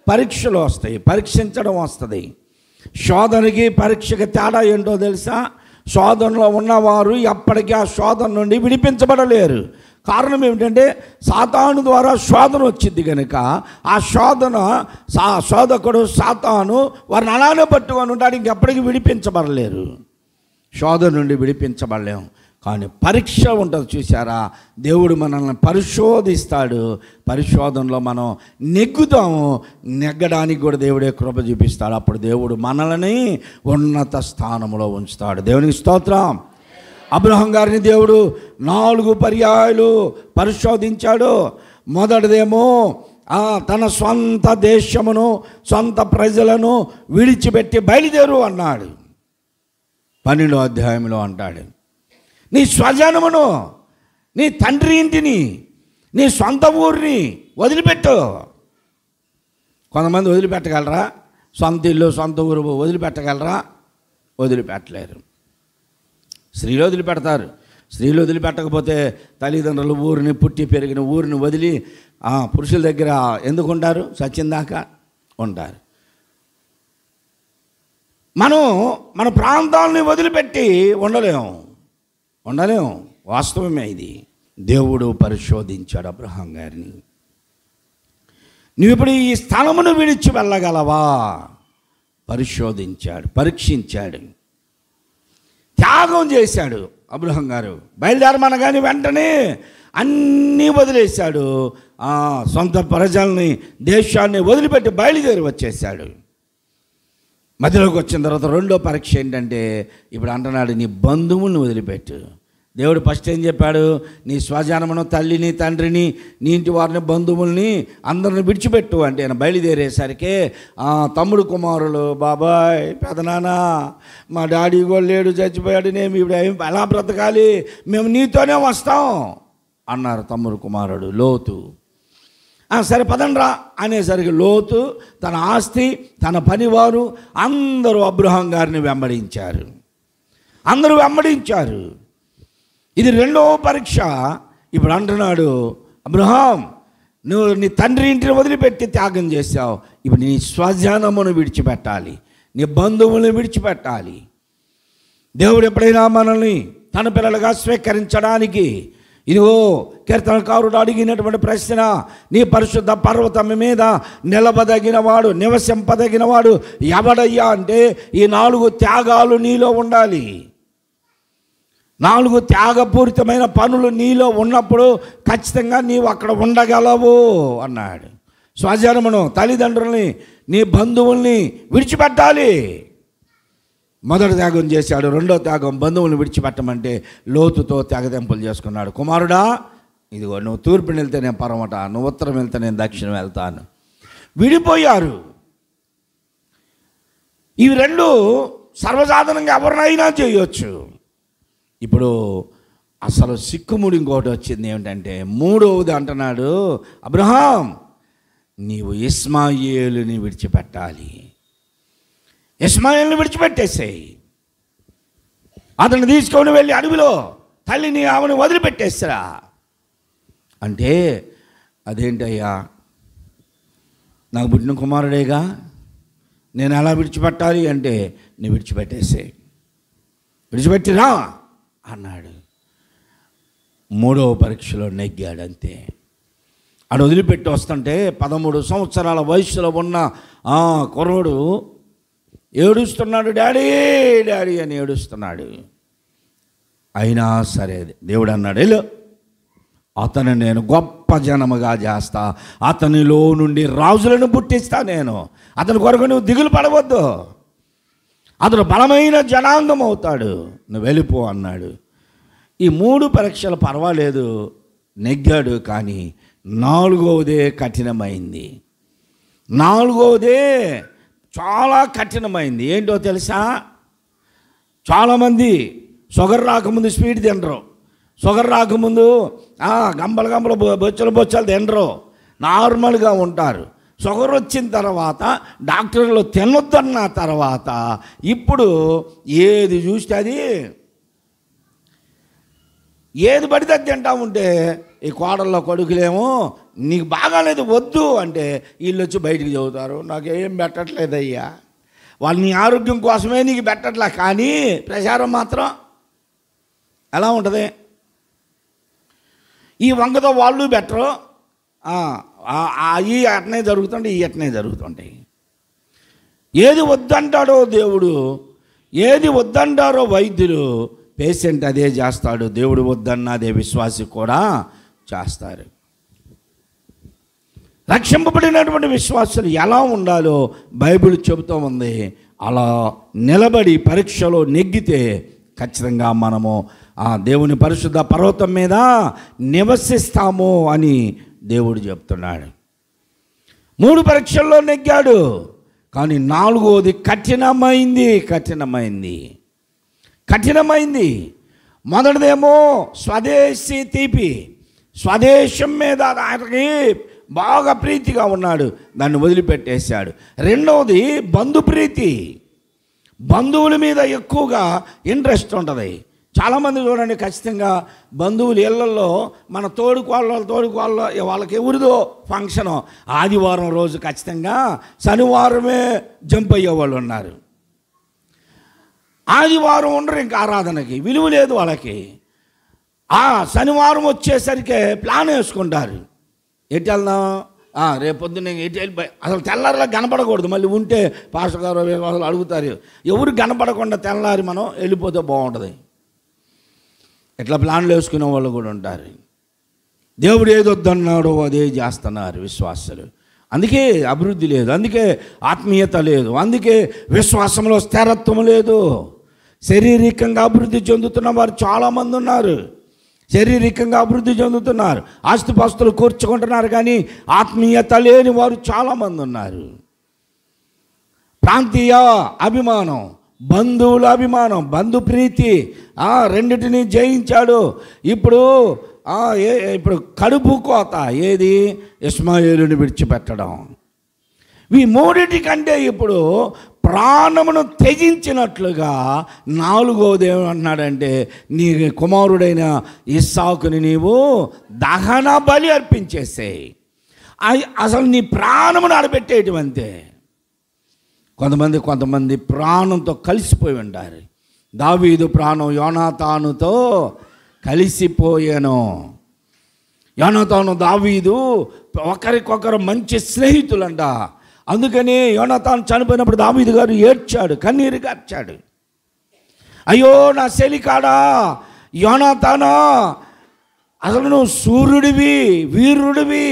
పరీక్షలు వస్తాయి, పరీక్షించడం వస్తుంది. శోధనకి పరీక్షకి తేడా ఏంటో తెలుసా? శోధనలో ఉన్నవారు ఎప్పటికీ ఆ శోధన నుండి విడిపించబడలేరు. కారణం ఏమిటంటే సాతాను ద్వారా శోధన వచ్చింది కనుక ఆ శోధకుడు సాతాను వారిని అలానే పట్టుకొని ఉంటాడు, ఇంకెప్పటికీ విడిపించబడలేరు. శోధన నుండి విడిపించబడలేము. కానీ పరీక్ష ఉంటుంది చూసారా, దేవుడు మనల్ని పరిశోధిస్తాడు. పరిశోధనలో మనం నెగ్గుతాము, నెగ్గడానికి కూడా దేవుడే కృప చూపిస్తాడు. అప్పుడు దేవుడు మనల్ని ఉన్నత స్థానంలో ఉంచుతాడు. దేవునికి స్తోత్రం. అబ్రహాం గారిని దేవుడు 4 పర్యాయాలు పరిశోధించాడు. మొదటిదేమో తన సొంత దేశమును, సొంత ప్రజలను విడిచిపెట్టి బయలుదేరు అన్నాడు. 12వ అధ్యాయంలో అంటాడు, నీ స్వజనమును, నీ తండ్రి ఇంటిని, నీ సొంత ఊరిని వదిలిపెట్టు. కొంతమంది వదిలిపెట్టగలరా? సొంత ఇల్లు, సొంత ఊరు వదిలిపెట్టగలరా? వదిలిపెట్టలేరు. స్త్రీలు వదిలిపెడతారు. స్త్రీలు వదిలిపెట్టకపోతే తల్లిదండ్రులు ఊరిని, పుట్టి పెరిగిన ఊరిని వదిలి పురుషుల దగ్గర ఎందుకు ఉంటారు? సచ్చిందాకా ఉంటారు. మనం మన ప్రాంతాలని వదిలిపెట్టి ఉండలేము. వాస్తవమే ఇది. దేవుడు పరిశోధించాడు అబ్రహాం గారిని. నువ్వు ఇప్పుడు ఈ స్థలమును విడిచి వెళ్ళగలవా? పరిశోధించాడు, పరీక్షించాడు, త్యాగం చేశాడు. అబ్రహాం గారు బయలుదేరమనగానే వెంటనే అన్నీ వదిలేశాడు. సొంత ప్రజల్ని, దేశాన్ని వదిలిపెట్టి బయలుదేరి వచ్చేసాడు. మధ్యలోకి వచ్చిన తర్వాత రెండో పరీక్ష ఏంటంటే, ఇప్పుడు అంటున్నాడు, నీ బంధువుల్ని వదిలిపెట్టు. దేవుడు ఫస్ట్ ఏం చెప్పాడు? నీ స్వజనమును, తల్లిని, తండ్రిని, నీ ఇంటి వారిని, బంధువుల్ని అందరిని విడిచిపెట్టు అంటే ఆయన బయలుదేరేసరికి తమ్ముడు కుమారులు, బాబాయ్, పెదనాన్న, మా డాడీ కూడా లేడు, చచ్చిపోయాడు, నేను ఇప్పుడు ఎలా బ్రతకాలి, మేము నీతోనే వస్తాం అన్నారు తమ్ముడు కుమారుడు లోతు. సరే పదండ్రా అనేసరికి లోతు, తన ఆస్తి, తన పనివారు అందరూ అబ్రహాం గారిని వెంబడించారు. ఇది రెండవ పరీక్ష. ఇప్పుడు అంటున్నాడు, అబ్రహాం, నువ్వు నీ తండ్రి ఇంటిని వదిలిపెట్టి త్యాగం చేశావు, ఇప్పుడు నీ స్వజనమును విడిచిపెట్టాలి, నీ బంధువులను విడిచిపెట్టాలి. దేవుడు ఎప్పుడైనా మనల్ని తన పిల్లలుగా స్వీకరించడానికి, ఇదిగో కీర్తనకారుడు అడిగినటువంటి ప్రశ్న, నీ పరిశుద్ధ పర్వతం మీద నిలబదగినవాడు, నివసింపదగినవాడు ఎవడయ్యా అంటే, ఈ 4 త్యాగాలు నీలో ఉండాలి. 4 త్యాగపూరితమైన పనులు నీలో ఉన్నప్పుడు ఖచ్చితంగా నీవు అక్కడ ఉండగలవు అన్నాడు. స్వజనమును, తల్లిదండ్రుల్ని, నీ బంధువుల్ని విడిచిపెట్టాలి. మొదటి త్యాగం చేశాడు. రెండో త్యాగం బంధువులను విడిచిపెట్టమంటే లోతుతో త్యాగదెంపులు చేసుకున్నాడు. కుమారుడా, ఇదిగో నువ్వు తూర్పుని వెళ్తే నేను పరమట, నువ్వు ఉత్తరం వెళ్తే నేను దక్షిణం వెళ్తాను. విడిపోయారు. ఇవి 2 సర్వసాధారణంగా ఎవరినైనా చేయొచ్చు. ఇప్పుడు అసలు సిక్కుముడి ఇంకోటి వచ్చింది. ఏమిటంటే 3వది అంటున్నాడు, అబ్రహాం, నీవు ఇస్మాయేలుని విడిచిపెట్టాలి. ఇస్మాయేలుని విడిచిపెట్టేసేయి. అతన్ని తీసుకొని వెళ్ళి అడవిలో తల్లిని ఆమెను వదిలిపెట్టేస్తారా అంటే, అదేంటయ్యా, నాకు పుట్టిన కుమారుడేగా, నేను ఎలా విడిచిపెట్టాలి అంటే, నువ్వు విడిచిపెట్టేసే, విడిచిపెట్టిరా అన్నాడు. 3వ పరీక్షలో నెగ్గాడు. అంతే. ఆడు వదిలిపెట్టి వస్తుంటే 13 సంవత్సరాల వయసులో ఉన్న కుర్రోడు ఏడుస్తున్నాడు, డాడీ డాడీ అని ఏడుస్తున్నాడు. అయినా సరే దేవుడు అన్నాడు, వెళ్ళు, అతను నేను గొప్ప జనముగా చేస్తా, అతనిలో నుండి రాజులను పుట్టిస్తా నేను, అతని కొరకు నువ్వు దిగులు పడవద్దు, అతను బలమైన జనాంగం అవుతాడు, నువ్వు వెళ్ళిపో అన్నాడు. ఈ 3 పరీక్షలు పర్వాలేదు, నెగ్గాడు. కానీ 4వదే కఠినమైంది. 4వదే చాలా కఠినమైంది. ఏంటో తెలుసా? చాలామంది షుగర్ రాకముందు స్వీట్ తినరు, షుగర్ రాకముందు గంపలు బొచ్చలు తినరు, నార్మల్గా ఉంటారు. షుగర్ వచ్చిన తర్వాత డాక్టర్లు తినొద్దన్న తర్వాత ఇప్పుడు ఏది చూస్తే అది, ఏది పడితే తింటా ఉంటే ఈ కోడల్లో కొడుకులేమో నీకు బాగాలేదు వద్దు అంటే వీళ్ళు వచ్చి బయటికి చెబుతారు, నాకేం పెట్టట్లేదయ్యా, వాళ్ళు నీ ఆరోగ్యం కోసమే నీకు పెట్టట్లే, కానీ ప్రచారం మాత్రం ఎలా ఉంటుంది? ఈ వంగతో వాళ్ళు బెటరు, ఈ అట్నే జరుగుతుంటాయి, ఈ అట్నే జరుగుతుంటాయి. ఏది వద్దంటాడో దేవుడు, ఏది వద్దంటారో వైద్యులు, పేషెంట్ అదే చేస్తాడు. దేవుడు వద్దన్న అదే విశ్వాసి కూడా చేస్తారు. రక్షింపబడినటువంటి విశ్వాసులు ఎలా ఉండాలో బైబిల్ చెబుతూ ఉంది. అలా నిలబడి పరీక్షలో నెగ్గితే ఖచ్చితంగా మనము ఆ దేవుని పరిశుద్ధ పర్వతం మీద నివసిస్తాము అని దేవుడు చెప్తున్నాడు. 3 పరీక్షల్లో నెగ్గాడు. కానీ 4వది కఠినమైంది. మొదటిదేమో స్వదేశీ తీపి, స్వదేశం మీద ఆయనకి బాగా ప్రీతిగా ఉన్నాడు, దాన్ని వదిలిపెట్టేశాడు. 2వది బంధుప్రీతి, బంధువుల మీద ఎక్కువగా ఇంట్రెస్ట్ ఉంటుంది. చాలామంది చూడండి, ఖచ్చితంగా బంధువులు ఇళ్లలో మన తోడుకోళ్ళ వాళ్ళకి ఎవరిదో ఫంక్షను ఆదివారం రోజు ఖచ్చితంగా శనివారమే జంప్ అయ్యేవాళ్ళు ఉన్నారు. ఆదివారం ఉండరు, ఇంకా ఆరాధనకి విలువ లేదు వాళ్ళకి. శనివారం వచ్చేసరికి ప్లాన్ వేసుకుంటారు, ఎటు వెళ్దాం, రేపొద్దున ఎటు వెళ్ళిపోయి, అసలు తెల్లారిలా కనపడకూడదు, మళ్ళీ ఉంటే పాస్టర్ గారు అసలు అడుగుతారు, ఎవరు కనపడకుండా తెల్లారి మనం వెళ్ళిపోతే బాగుంటుంది. ఇట్లా ప్లాన్లు వేసుకునే వాళ్ళు కూడా ఉంటారు. దేవుడు ఏది వద్దన్నాడో అదే చేస్తున్నారు విశ్వాసులు. అందుకే అభివృద్ధి లేదు, అందుకే ఆత్మీయత లేదు, అందుకే విశ్వాసంలో స్థిరత్వం లేదు. శారీరకంగా అభివృద్ధి చెందుతున్న వారు చాలామంది ఉన్నారు, శారీరకంగా అభివృద్ధి చెందుతున్నారు, ఆస్తిపాస్తులు కూర్చుకుంటున్నారు, కానీ ఆత్మీయత లేని వారు చాలామంది ఉన్నారు. ప్రాంతీయ అభిమానం, బంధువుల అభిమానం, బంధుప్రీతి, రెండిటిని జయించాడు. ఇప్పుడు కడుపు కోత, ఏది? ఇస్మాయేలుని విడిచిపెట్టడం. ఈ 3 కంటే ఇప్పుడు ప్రాణమును త్యజించినట్లుగా 4వది ఏమన్నాడంటే, నీ కుమారుడైన ఇస్సాకుని నీవు దహన బలి అర్పించేసేయి. అసలు నీ ప్రాణమును ఆడబెట్టేయటమంతే. కొంతమంది ప్రాణంతో కలిసిపోయి ఉంటారు. దావీదు ప్రాణం యోనాతానుతో కలిసిపోయాను. యోనాతాను దావీదు ఒకరికొకరు మంచి స్నేహితులంట. అందుకని యోనాతాను చనిపోయినప్పుడు దావీదు గారు ఏడ్చాడు, కన్నీరు కార్చాడు. అయ్యో నా చెలికాడా యోనాతానా, అసలు నువ్వు సూర్యుడివి, వీరుడివి,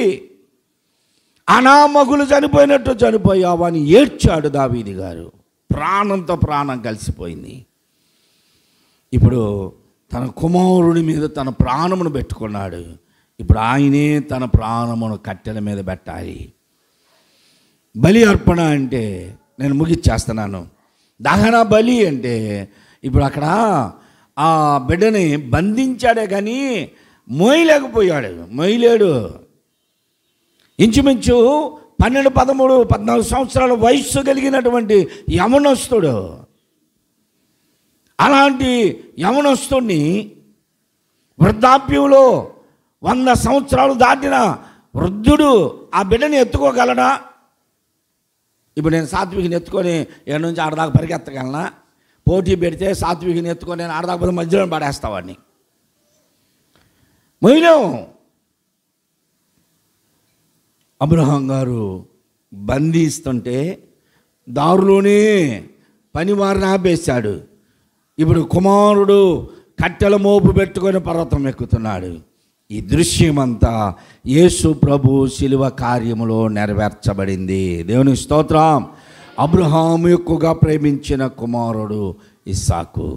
అనామకులు చనిపోయినట్టు చనిపోయావు అని ఏడ్చాడు దావీదు గారు. ప్రాణంతో ప్రాణం కలిసిపోయింది. ఇప్పుడు తన కుమారుడి మీద తన ప్రాణమును పెట్టుకున్నాడు. ఇప్పుడు ఆయనే తన ప్రాణమును కట్టెల మీద పెట్టాలి. బలి అర్పణ అంటే, నేను ముగిచ్చేస్తున్నాను, దహన బలి అంటే ఇప్పుడు అక్కడ ఆ బిడ్డని బంధించాడే కానీ మోయలేడు. ఇంచుమించు 12, 13, 14 సంవత్సరాల వయస్సు కలిగినటువంటి యవనస్తుడు. అలాంటి యవనస్తుని వృద్ధాప్యంలో 100 సంవత్సరాలు దాటిన వృద్ధుడు ఆ బిడ్డని ఎత్తుకోగలడా? ఇప్పుడు నేను సాత్వికని ఎత్తుకొని ఏడు నుంచి ఆడదాకా పరిగెత్తగలనా? పోటీ పెడితే సాత్వికని ఎత్తుకొని నేను ఆడదాకపోతే మధ్యలో పడేస్తావాడిని. మొయ్యలేం. అబ్రహాం గారు బంధిస్తుంటే దారిలోనే పనివారిని ఆపేశాడు. ఇప్పుడు కుమారుడు కట్టెల మోపు పెట్టుకొని పర్వతం ఎక్కుతున్నాడు. ఈ దృశ్యమంతా యేసు ప్రభు శిలువ కార్యములో నెరవేర్చబడింది. దేవుని స్తోత్రం. అబ్రహాము ఎక్కువగా ప్రేమించిన కుమారుడు ఇస్సాకు.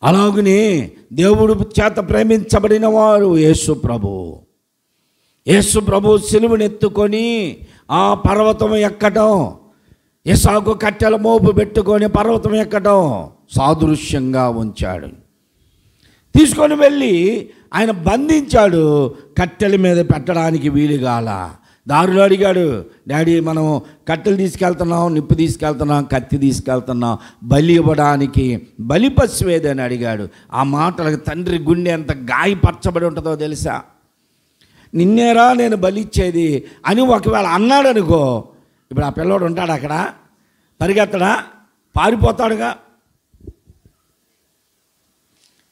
అలాగనే దేవుడు చేత ప్రేమించబడిన వారు యేసు ప్రభు. యేసు ప్రభు సిలువనెత్తుకొని ఆ పర్వతం ఎక్కటం, ఇస్సాకు కట్టెల మోపు పెట్టుకొని పర్వతం ఎక్కటం సాదృశ్యంగా ఉంచాడు. తీసుకొని వెళ్ళి ఆయన బంధించాడు. కట్టెల మీద పెట్టడానికి వీలుగాల. దారిలో అడిగాడు, డాడీ మనం కట్టెలు తీసుకెళ్తున్నాం, నిప్పు తీసుకెళ్తున్నాం, కత్తి తీసుకెళ్తున్నాం, బలి ఇవ్వడానికి బలి పశువేది అని అడిగాడు. ఆ మాటలకు తండ్రి గుండె ఎంత గాయపరచబడి ఉంటుందో తెలుసా? నిన్నేరా నేను బలి ఇచ్చేది అని ఒకవేళ అన్నాడు అనుకో, ఇప్పుడు ఆ పిల్లోడు ఉంటాడు అక్కడ, పరిగెత్తడా? పారిపోతాడుగా.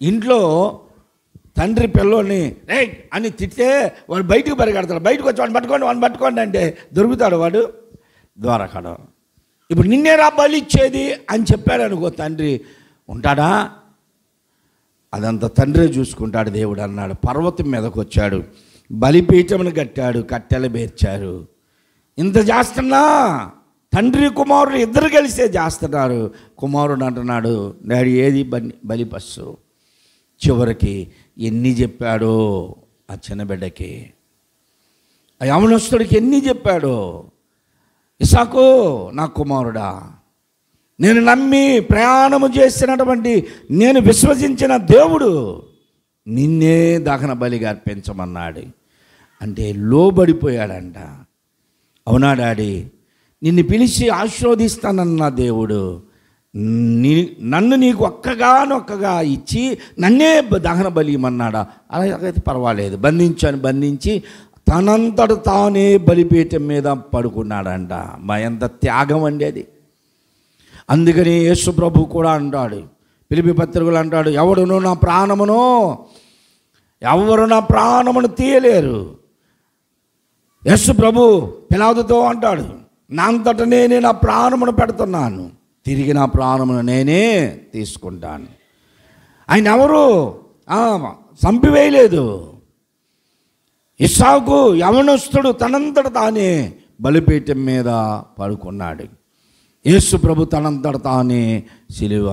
ఇంట్లో తండ్రి పిల్లోని రే అని తిట్టే వాడు బయటకు పరిగెడతాడు. బయటకు వచ్చి వాడిని పట్టుకోండి అంటే దొరుకుతాడు వాడు ద్వారకాడ. ఇప్పుడు నిన్నేరా బలి ఇచ్చేది అని చెప్పాడు అనుకో, తండ్రి ఉంటాడా? అదంతా తండ్రే చూసుకుంటాడు. దేవుడు అన్నాడు. పర్వతం మీదకు వచ్చాడు, బలిపీఠమును కట్టాడు, కట్టెలు పేర్చారు. ఇంత చేస్తున్నా తండ్రి కుమారుడు ఇద్దరు కలిసే చేస్తున్నారు. కుమారుడు అంటున్నాడు, డాడీ ఏది బలి పశు? చివరికి ఎన్ని చెప్పాడో ఆ చిన్న బిడ్డకి, ఆ యవనస్తుడికి ఎన్ని చెప్పాడో. ఇస్సాకు నా కుమారుడా, నేను నమ్మి ప్రయాణము చేసినటువంటి నేను విశ్వసించిన దేవుడు నిన్నే దహన బలిగా అర్పించమన్నాడు. అంటే లోబడిపోయాడంట. అవునా డాడీ, నిన్ను పిలిచి ఆశీర్వదిస్తానన్న దేవుడు నన్ను నీకు ఒక్కగానొక్కగా ఇచ్చి నన్నే దహన బలి ఇమ్మన్నాడా? అలాగైతే పర్వాలేదు. బంధించి తనంతట తానే బలిపీఠం మీద పడుకున్నాడంట. మా ఎంత త్యాగం అండి అది. అందుకని యేసు ప్రభు కూడా అంటాడు, ఫిలిప్పీ పత్రికలు అంటాడు, ఎవరు నా ప్రాణమును తీయలేరు. యేసు ప్రభు పిలాతుతో అంటాడు, నా అంతట నేనే నా ప్రాణమును పెడుతున్నాను, తిరిగి నా ప్రాణమును నేనే తీసుకుంటాను. ఆయన ఎవరు చంపివేయలేదు. ఇస్సాకు యవనస్తుడు తనంతట తానే బలిపీఠం మీద పడుకున్నాడు. యేసు ప్రభు తనంతట తానే సిలువ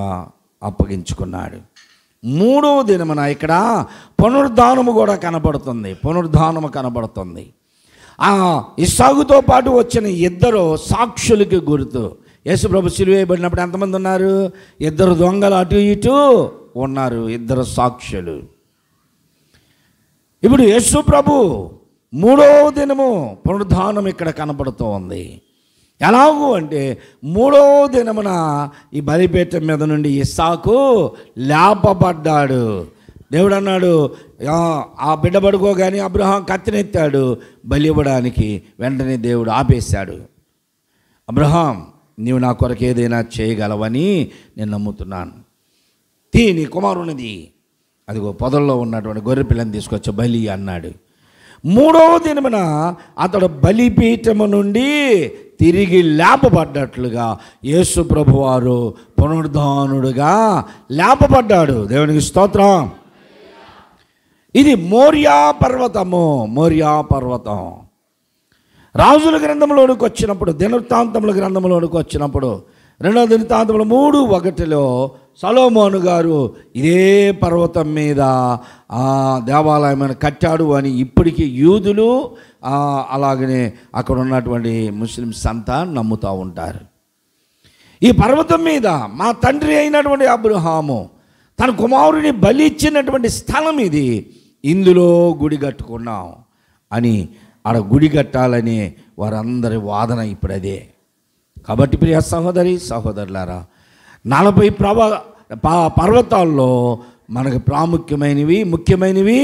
అప్పగించుకున్నాడు. 3వ దినమున ఇక్కడ పునరుద్ధానము కూడా కనబడుతుంది. ఆ ఇస్సాకుతో పాటు వచ్చిన 2 సాక్షులకి గుర్తు. యేసు ప్రభు సిలువ వేయబడినప్పుడు ఎంతమంది ఉన్నారు? 2 దొంగలు అటు ఇటు ఉన్నారు, 2 సాక్షులు. ఇప్పుడు యేసు ప్రభు 3వ దినము పునరుద్ధానం ఇక్కడ కనబడుతూ ఉంది. ఎలాగూ అంటే 3వ దినమున ఈ బలిపీఠం మీద నుండి ఇస్సాకు లేపబడ్డాడు. దేవుడు అన్నాడు, ఆ బిడ్డ పడుకోగానే అబ్రహాం కత్తినెత్తాడు బలి ఇవ్వడానికి. వెంటనే దేవుడు ఆపేశాడు. అబ్రహాం, నీవు నా కొరకు ఏదైనా చేయగలవని నేను నమ్ముతున్నాను. నీ కుమారునిది, అదిగో పొదల్లో ఉన్నటువంటి గొర్రె పిల్లని తీసుకొచ్చి బలి అన్నాడు. 3వ దినమున అతడు బలిపీఠము నుండి తిరిగి లేపబడ్డట్లుగా యేసు ప్రభువారు పునరుద్ధానుడుగా లేపబడ్డాడు. దేవునికి స్తోత్రం. ఇది మోరియా పర్వతం. రాజుల గ్రంథంలోనికి వచ్చినప్పుడు, దినవృత్తాంతముల గ్రంథంలోనికి వచ్చినప్పుడు 2వ దినవృత్తాంతములు 3:1 సొలొమోను గారు ఇదే పర్వతం మీద దేవాలయమైన కట్టాడు అని ఇప్పటికీ యూదులు అలాగనే అక్కడ ఉన్నటువంటి ముస్లిమ్స్ అంతా నమ్ముతూ ఉంటారు. ఈ పర్వతం మీద మా తండ్రి అయినటువంటి అబ్రహాము తన కుమారుని బలి ఇచ్చినటువంటి స్థలం ఇది. ఇందులో గుడి కట్టుకున్నాం అని ఆడ గుడి కట్టాలని వారందరి వాదన ఇప్పుడు అదే. కాబట్టి ప్రియ సహోదరులారా, 40 పర్వతాల్లో మనకు ముఖ్యమైనవి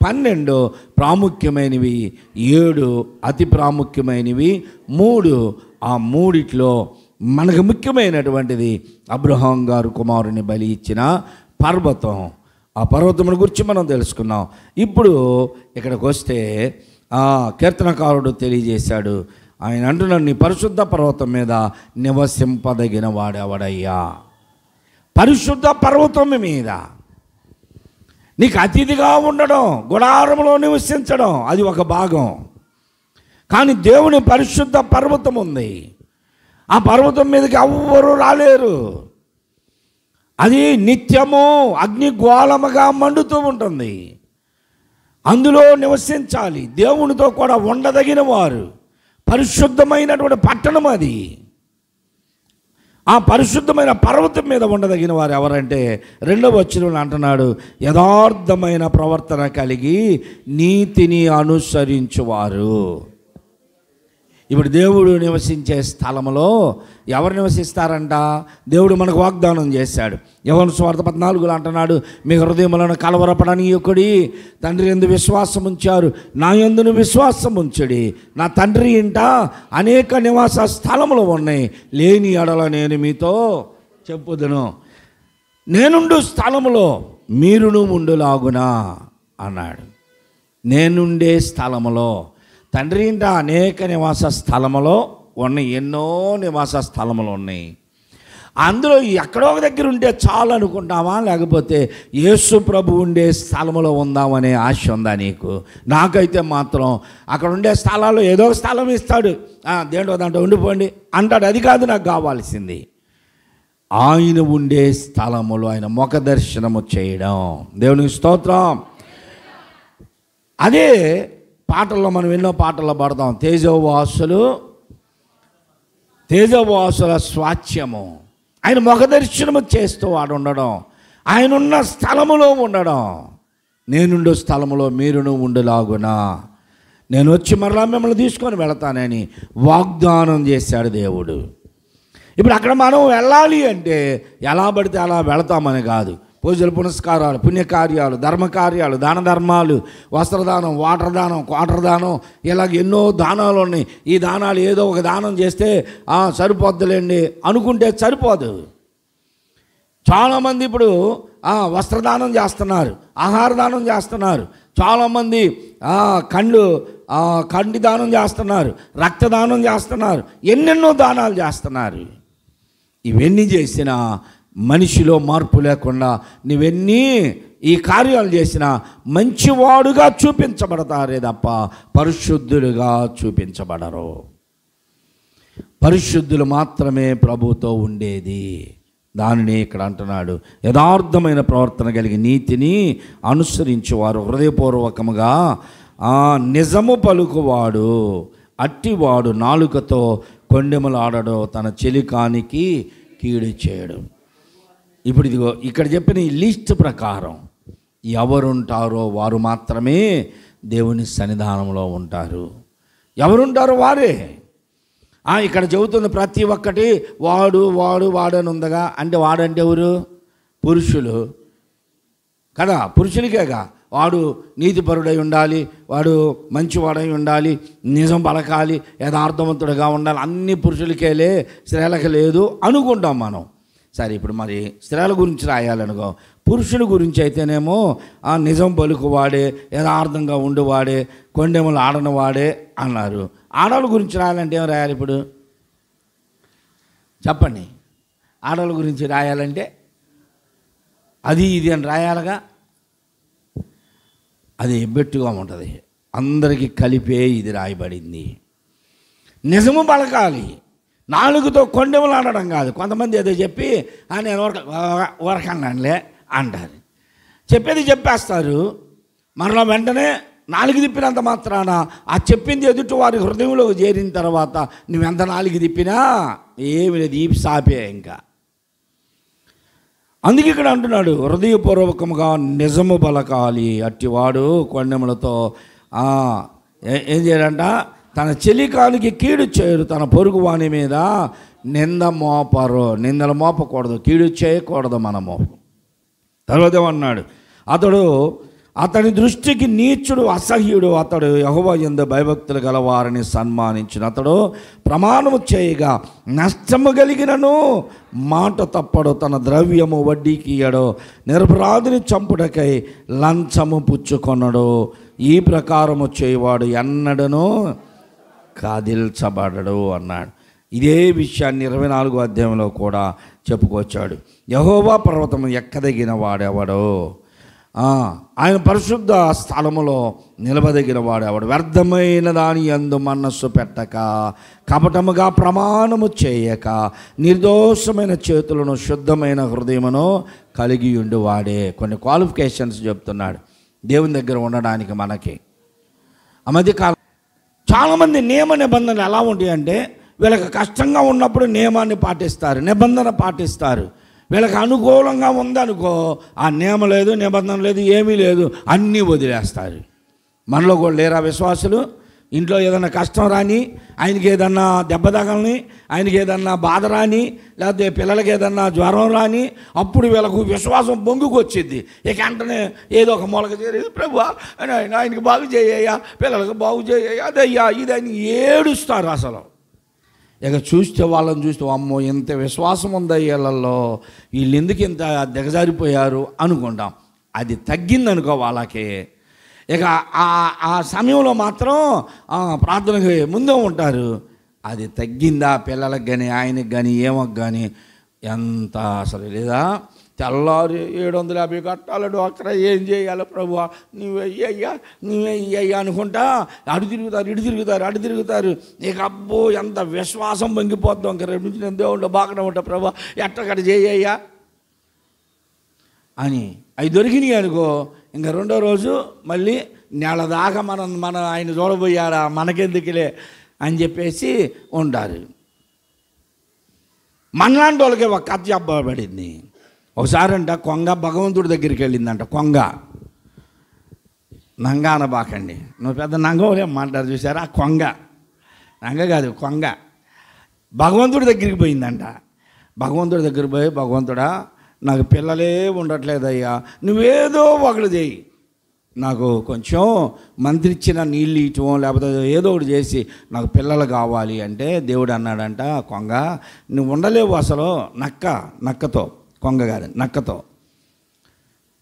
12, ప్రాముఖ్యమైనవి 7, అతి ప్రాముఖ్యమైనవి 3. ఆ మూడిట్లో మనకు ముఖ్యమైనటువంటిది అబ్రహాం గారు కుమారుని బలి ఇచ్చిన పర్వతం. ఆ పర్వతమును గురించి మనం తెలుసుకున్నాం. ఇప్పుడు ఇక్కడికి వస్తే కీర్తనకారుడు తెలియజేశాడు. ఆయన అంటున్నాడు, నీ పరిశుద్ధ పర్వతం మీద నివసింపదగిన వాడెవడయ్యా. పరిశుద్ధ పర్వతం మీద నీకు అతిథిగా ఉండడం, గుడారంలో నివసించడం అది ఒక భాగం. కానీ దేవుని పరిశుద్ధ పర్వతం ఉంది. ఆ పర్వతం మీదకి ఎవ్వరూ రాలేరు. అది నిత్యము అగ్నిగోళముగా మండుతూ ఉంటుంది. అందులో నివసించాలి. దేవునితో కూడా ఉండదగిన వారు. పరిశుద్ధమైనటువంటి పట్టణం అది. ఆ పరిశుద్ధమైన పర్వతం మీద ఉండదగిన వారు ఎవరంటే 2వ వచనంలో అంటున్నాడు, యథార్థమైన ప్రవర్తన కలిగి నీతిని అనుసరించువారు. ఇప్పుడు దేవుడు నివసించే స్థలంలో ఎవరు నివసిస్తారంట? దేవుడు మనకు వాగ్దానం చేశాడు. యోహాను సువార్త 14లో అంటున్నాడు, మీ హృదయములను కలవరపడనీయకుడి, తండ్రి యందు విశ్వాసం ఉంచారు, నా యందును విశ్వాసం ఉంచుడి. నా తండ్రి ఇంట అనేక నివాస స్థలములు ఉన్నాయి, లేని ఎడల నేను మీతో చెప్పుదును. నేనుండు స్థలములో మీరును ఉండులాగునా అన్నాడు. నేనుండే స్థలములో, తండ్రి ఇంట అనేక నివాస స్థలములో ఉన్నాయి, ఎన్నో నివాస స్థలములు ఉన్నాయి. అందులో ఎక్కడో ఒక దగ్గర ఉంటే చాలు అనుకుంటామా? లేకపోతే యేసు ప్రభు ఉండే స్థలంలో ఉందామనే ఆశ ఉందా నీకు? నాకైతే మాత్రం అక్కడ ఉండే స్థలాల్లో ఏదో ఒక స్థలం ఇస్తాడు, దేంట్లో దాంట్లో ఉండిపోండి అంటాడు. అది కాదు నాకు కావాల్సింది. ఆయన ఉండే స్థలములో ఆయన ముఖ దర్శనము చేయడం. దేవునికి స్తోత్రం. అదే పాటల్లో మనం ఎన్నో పాటల్లో పాడతాం, తేజవాసుల స్వాస్థ్యము. ఆయన ముఖ దర్శనము చేస్తూ వాడు ఉండడం, ఆయన ఉన్న స్థలములో ఉండడం. నేనుండు స్థలములో మీరును ఉండులాగునా, నేను వచ్చి మరలా మిమ్మల్ని తీసుకొని వెళతానని వాగ్దానం చేశాడు దేవుడు. ఇప్పుడు అక్కడ మనం వెళ్ళాలి అంటే ఎలా పడితే అలా వెళతామని కాదు. పూజలు, పునస్కారాలు, పుణ్యకార్యాలు, ధర్మకార్యాలు, దాన ధర్మాలు, వస్త్రదానం, వాటర్ దానం, క్వార్టర్ దానం, ఇలాగ ఎన్నో దానాలు ఉన్నాయి. ఈ దానాలు ఏదో ఒక దానం చేస్తే సరిపోద్దులేండి అనుకుంటే సరిపోదు. చాలామంది ఇప్పుడు వస్త్రదానం చేస్తున్నారు, ఆహార దానం చేస్తున్నారు, చాలామంది కంటి దానం చేస్తున్నారు, రక్తదానం చేస్తున్నారు, ఎన్నెన్నో దానాలు చేస్తున్నారు. ఇవన్నీ చేసినా మనిషిలో మార్పు లేకుండా నువ్వెన్నీ ఈ కార్యాలు చేసినా మంచివాడుగా చూపించబడతారే తప్ప పరిశుద్ధులుగా చూపించబడరు. పరిశుద్ధులు మాత్రమే ప్రభుతో ఉండేది. దానిని ఇక్కడ అంటున్నాడు, యథార్థమైన ప్రవర్తన కలిగి నీతిని అనుసరించేవారు, హృదయపూర్వకముగా నిజము పలుకువాడు, అట్టివాడు నాలుకతో కొండెములాడడు, తన చెలికానికి కీడు చేయడు. ఇప్పుడు ఇదిగో ఇక్కడ చెప్పిన ఈ లిస్ట్ ప్రకారం ఎవరుంటారో వారు మాత్రమే దేవుని సన్నిధానంలో ఉంటారు. ఎవరుంటారో వారే. ఇక్కడ చెబుతున్న ప్రతి ఒక్కటి వాడని ఉందగా. అంటే వాడంటే ఎవరు? పురుషులు కదా, పురుషులకేగా. వాడు నీతిపరుడై ఉండాలి, వాడు మంచివాడై ఉండాలి, నిజం పలకాలి, యథార్థవంతుడుగా ఉండాలి, అన్ని పురుషులకేలే, స్త్రీలకు లేదు అనుకుంటాం మనం. సరే, ఇప్పుడు మరి స్త్రీల గురించి రాయాలనుకో, పురుషుల గురించి అయితేనేమో నిజం పలుకువాడే, యథార్థంగా ఉండువాడే, కొండెములు ఆడనివాడే అన్నారు. ఆడవాళ్ళ గురించి రాయాలంటే ఏం రాయాలి? ఇప్పుడు చెప్పండి. ఆడవాళ్ళ గురించి రాయాలంటే అది ఇది అని రాయాలిగా. అది ఎబ్బెట్టుగా ఉంటుంది. అందరికీ కలిపే ఇది రాయబడింది. నిజము పలకాలి, నాలుగుతో కొండెములు ఆడడం కాదు. కొంతమంది ఏదో చెప్పి నేను ఊరకన్నానులే అంటారు. చెప్పేది చెప్పేస్తారు, మరలా వెంటనే నాలుగు తిప్పినంత మాత్రాన ఆ చెప్పింది ఎదుటి వారి హృదయంలోకి చేరిన తర్వాత నువ్వెంత నాలుగు తిప్పినా ఏమి లేదు, ఈ సాపే. ఇంకా అందుకే ఇక్కడ అంటున్నాడు, హృదయపూర్వకముగా నిజము పలకాలి, అట్టివాడు కొండెములతో ఏం చేయాలంట? తన చెలికానికి కీడు చేయరు, తన పొరుగు వాని మీద నింద మోపరు. నిందలు మోపకూడదు, కీడు చేయకూడదు మనము. తర్వాత ఏమన్నాడు, అతని దృష్టికి నీచుడు, అసహ్యుడు. అతడు యెహోవా యందు భయభక్తులు గల వారిని సన్మానించిన. అతడు ప్రమాణము చేయగా నష్టము కలిగినను మాట తప్పడు. తన ద్రవ్యము వడ్డీకి ఇయ్యడు. నిరపరాధిని చంపుటకై లంచము పుచ్చుకొనడు. ఈ ప్రకారము చేయవాడు ఎన్నడను కాదిల్చబడడు అన్నాడు. ఇదే విషయాన్ని 24వ అధ్యాయంలో కూడా చెప్పుకొచ్చాడు. యెహోవా పర్వతము ఎక్కదగిన వాడెవడో, ఆయన పరిశుద్ధ స్థలములో నిలబదగిన వాడెవడు. వ్యర్థమైన దాని యందు మనస్సు పెట్టక, కపటముగా ప్రమాణము చేయక, నిర్దోషమైన చేతులను శుద్ధమైన హృదయమును కలిగి ఉండువాడే. కొన్ని క్వాలిఫికేషన్స్ చెప్తున్నాడు దేవుని దగ్గర ఉండడానికి మనకి. ఆ మధ్యకాలం చాలామంది నియమ నిబంధనలు ఎలా ఉంటాయి అంటే, వీళ్ళకి కష్టంగా ఉన్నప్పుడు నియమాన్ని పాటిస్తారు, నిబంధన పాటిస్తారు. వీళ్ళకి అనుకూలంగా ఉందనుకో, ఆ నియమం లేదు, నిబంధన లేదు, ఏమీ లేదు, అన్నీ వదిలేస్తారు. మనలో కూడా లేరా విశ్వాసులు? ఇంట్లో ఏదన్నా కష్టం రాని, ఆయనకి ఏదన్నా దెబ్బ తగలని, ఆయనకి ఏదన్నా బాధ రాని, లేకపోతే పిల్లలకి ఏదన్నా జ్వరం రాని, అప్పుడు వీళ్ళకు విశ్వాసం పొంగుకొచ్చింది. ఇక వెంటనే ఏదో ఒక మూలక చేరేది, ప్రభువా ఆయనకి బాగు చేయ్యా, పిల్లలకు బాగు చేయ్యా, అదయ్యా ఇదని ఏడుస్తారు. అసలు ఇక చూస్తే వాళ్ళని చూస్తే అమ్మో ఇంత విశ్వాసం ఉంది వీళ్ళల్లో, వీళ్ళు ఎందుకు ఇంత దిగజారిపోయారు అనుకుంటాం. అది తగ్గిందనుకో వాళ్ళకి. ఇక ఆ సమయంలో మాత్రం ప్రార్థనకి ముందే ఉంటారు. అది తగ్గిందా పిల్లలకు కానీ ఆయనకి కానీ ఏమకు కానీ ఎంత అసలు లేదా, తెల్లారి 750 కట్టాలడు అక్కడ ఏం చేయాలి ప్రభువా, నువ్వెయ్యయ్యా నువ్వెయ్యయ్యా అనుకుంటా అటు తిరుగుతారు. ఇక అబ్బో ఎంత విశ్వాసం పొంగిపోద్దాం. ఇంక రేపు నుంచి నేను దేవుళ్ళు బాగానే ఉంటా ప్రభువా, ఎట్టకట్ట చేయ్యా అని అవి దొరికినాయి అనుకో, ఇంకా రెండో రోజు మళ్ళీ నెల దాకా మన ఆయన చూడబోయాడా మనకెందుకులే అని చెప్పేసి ఉంటారు. మనలాంటి వాళ్ళకి ఒక కథ చెప్పబడింది. ఒకసారంట కొంగ భగవంతుడి దగ్గరికి వెళ్ళిందంట. కొంగ నంగ అనబాకండి, నువ్వు పెద్ద నంగలేమంటారు చూసారా, కొంగ నంగ కాదు కొంగ. భగవంతుడి దగ్గరికి పోయిందంట. భగవంతుడి దగ్గర పోయి, భగవంతుడా నాకు పిల్లలే ఉండట్లేదయ్యా, నువ్వేదో ఒకటి చేయి, నాకు కొంచెం మంత్రిచ్చిన నీళ్ళు ఇవ్వటం లేకపోతే ఏదో ఒకటి చేసి నాకు పిల్లలు కావాలి అంటే దేవుడు అన్నాడంట, కొంగ నువ్వు ఉండలేవు అసలు, నక్కతో, కొంగ కాదు నక్కతో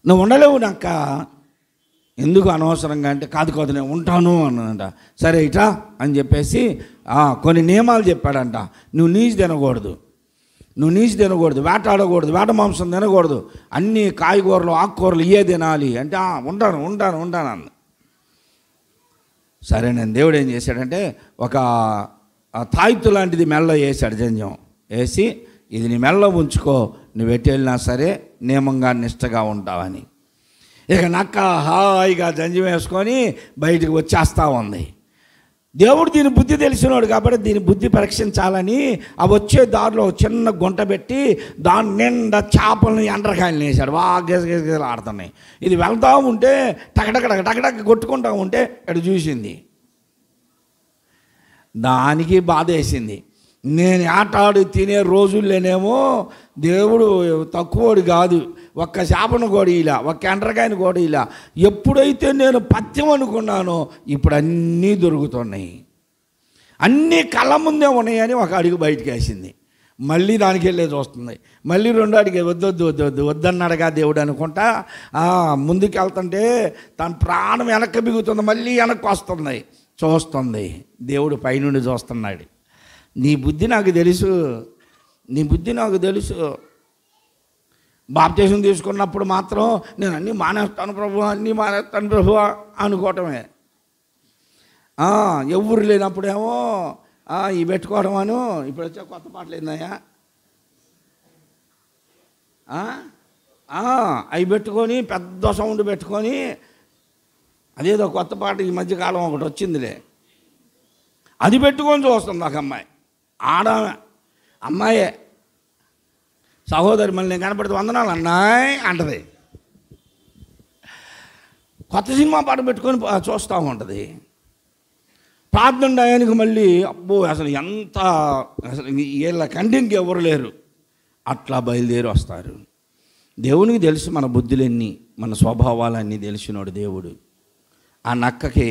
నువ్వు ఉండలేవు నక్క, ఎందుకు అనవసరంగా అంటే, కాదు నేను ఉంటాను అన్నాడంట. సరే ఇటా అని చెప్పేసి కొన్ని నియమాలు చెప్పాడంట. నువ్వు నీచు తినకూడదు, వేటాడకూడదు, వేట మాంసం తినకూడదు, అన్ని కాయగూరలు ఆకుకూరలు ఇవే తినాలి అంటే ఉంటాను అన్న. సరే నేను దేవుడు ఏం చేశాడంటే ఒక తాయిత్తు లాంటిది మెల్ల వేసాడు, జంజం వేసి, ఇది నీ మెల్ల ఉంచుకో, నువ్వు ఎటు వెళ్ళినా సరే నియమంగా నిష్టగా ఉంటావని. ఇక నక్క హాయిగా జంజం వేసుకొని బయటికి వచ్చేస్తూ ఉంది. దేవుడు దీని బుద్ధి తెలిసినాడు కాబట్టి దీని బుద్ధి పరీక్షించాలని ఆ వచ్చే దారిలో చిన్న గుంట పెట్టి దాని నిండా చేపలను ఎండ్రకాయలు వేసాడు. బాగా గెసగెసగెసలు ఆడుతున్నాయి. ఇది వెళ్తూ ఉంటే టకటక కొట్టుకుంటూ ఉంటే అటు చూసింది. దానికి బాధ వేసింది. నేను ఆటాడు తినే రోజుల్లోనేమో దేవుడు తక్కువడు కాదు, ఒక్క చేపను కూడా ఇలా, ఒక్క ఎండ్రకాయను కూడా ఇలా. ఎప్పుడైతే నేను పత్యం అనుకున్నానో ఇప్పుడు అన్నీ దొరుకుతున్నాయి, అన్నీ కళ్ళ ముందే ఉన్నాయని ఒక అడుగు బయటికి వేసింది. మళ్ళీ దానికి వెళ్ళే చూస్తుంది. మళ్ళీ రెండో అడిగే వద్దన్నాడుగా దేవుడు అనుకుంటా ముందుకు వెళ్తుంటే తన ప్రాణం వెనక్కి బిగుతుంది, మళ్ళీ వెనక్కి వస్తుంది. చూస్తుంది, దేవుడు పైనుండి చూస్తున్నాడు. నీ బుద్ధి నాకు తెలుసు. బాప్తిసం తీసుకున్నప్పుడు మాత్రం నేను అన్నీ మానేస్తాను ప్రభు అనుకోవటమే. ఎవరు లేనప్పుడేమో ఇవి పెట్టుకోవడం అను. ఇప్పుడు వచ్చే కొత్త పాటలు ఏందయ్యా, అవి పెట్టుకొని పెద్ద సౌండ్ పెట్టుకొని, అదేదో కొత్త పాట ఈ మధ్యకాలం ఒకటి వచ్చిందిలే, అది పెట్టుకొని చూస్తుంది ఒక అమ్మాయి. అమ్మాయే సహోదరి, మళ్ళీ నేను కనపడితే వందనాలు అన్నాయి అంటది. కొత్త సినిమా పాట పెట్టుకొని చూస్తూ ఉంటుంది. ప్రార్థన టయానికి మళ్ళీ అబ్బో అసలు ఎంత అసలు వీళ్ళ కంటికి ఎవరు లేరు, అట్లా బయలుదేరి వస్తారు. దేవునికి తెలుసు మన బుద్ధులన్నీ, మన స్వభావాలన్నీ తెలిసినోడు దేవుడు. ఆ నక్కకి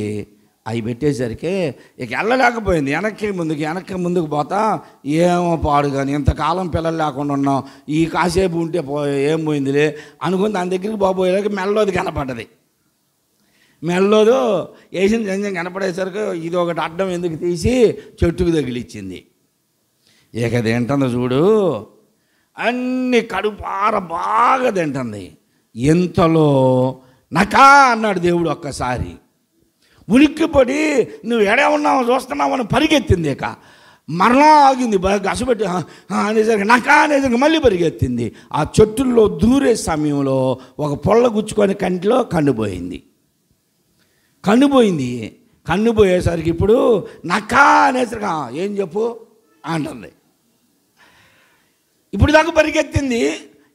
అవి పెట్టేసరికి ఇక వెళ్ళలేకపోయింది. వెనక్కి ముందుకు పోతా ఏమో పాడు కానీ ఇంతకాలం పిల్లలు లేకుండా ఉన్నాం, ఈ కాసేపు ఉంటే ఏం పోయిందిలే అనుకుని దాని దగ్గరికి బాబోయేలాగా మెల్లోది కనపడ్డది. మెల్లోదు వేసిన జంజం కనపడేసరికి ఇది ఒకటి అడ్డం ఎందుకు తీసి చెట్టుకు తగిలిచ్చింది. ఇక తింటుందో చూడు, అన్ని కడుపార బాగా తింటుంది. ఎంతలో నకా అన్నాడు దేవుడు. ఒక్కసారి ఉలిక్కిపడి నువ్వు ఎడే ఉన్నావు చూస్తున్నావని పరిగెత్తింది. ఇక మరణం ఆగింది, గసపెట్టి అనేసరికి నకా అనేసరికి మళ్ళీ పరిగెత్తింది. ఆ చెట్టుల్లో దూరే సమయంలో ఒక పొల్ల గుచ్చుకొని కంటిలో కన్నుపోయింది. కన్ను పోయేసరికి ఇప్పుడు నకా అనేసరికి ఏం చెప్పు అంటుంది. ఇప్పుడు దాకా పరిగెత్తింది,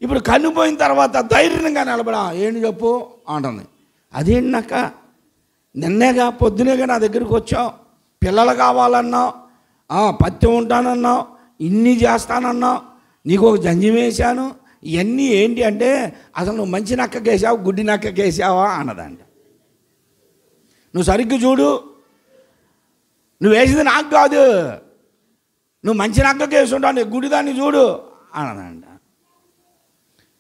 ఇప్పుడు కన్ను పోయిన తర్వాత ధైర్యంగా నిలబడా ఏంటి చెప్పు అంటుంది. అదేంటి నక్క, నిన్నేగా పొద్దునేగా నా దగ్గరికి వచ్చావు, పిల్లలు కావాలన్నావు, పత్తి ఉంటానన్నావు, ఇన్ని చేస్తానన్నావు, నీకు ఒక జంజం వేసాను, ఇవన్నీ ఏంటి అంటే అసలు నువ్వు మంచి నక్కకేసావు గుడ్డి నక్కకేసావా అన్నదంట. నువ్వు సరిగ్గా చూడు, నువ్వు వేసింది నాకు కాదు, నువ్వు మంచి నక్కకేసి ఉంటావు, నీ గుడిదాన్ని చూడు అన్నదంట.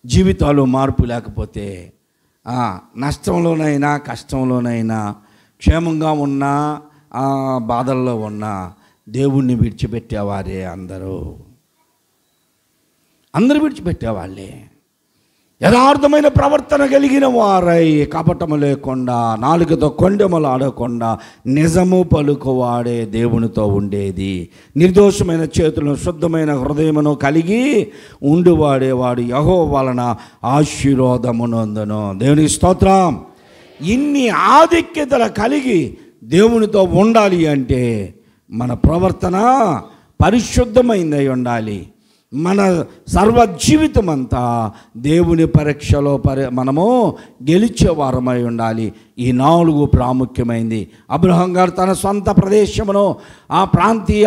జీవితాలు మార్పు లేకపోతే నష్టంలోనైనా కష్టంలోనైనా క్షేమంగా ఉన్నా బాధల్లో ఉన్నా దేవుణ్ణి విడిచిపెట్టేవారే అందరూ విడిచిపెట్టేవాళ్ళే. యథార్థమైన ప్రవర్తన కలిగిన వారై కపటము లేకుండా నాలుకతో కొండెములు ఆడకుండా నిజము పలుకువాడే దేవునితో ఉండేది. నిర్దోషమైన చేతులను శుద్ధమైన హృదయమును కలిగి ఉండువాడేవాడు యెహోవా వలన ఆశీర్వాదమునందును. దేవునికి స్తోత్రం. ఇన్ని ఆధిక్యతలు కలిగి దేవునితో ఉండాలి అంటే మన ప్రవర్తన పరిశుద్ధమైందై ఉండాలి. మన సర్వ జీవితం అంతా దేవుని పరీక్షలో మనము గెలిచేవారమై ఉండాలి. ఈ 4 ప్రాముఖ్యమైంది. అబ్రహాం గారు తన సొంత ప్రదేశమును ఆ ప్రాంతీయ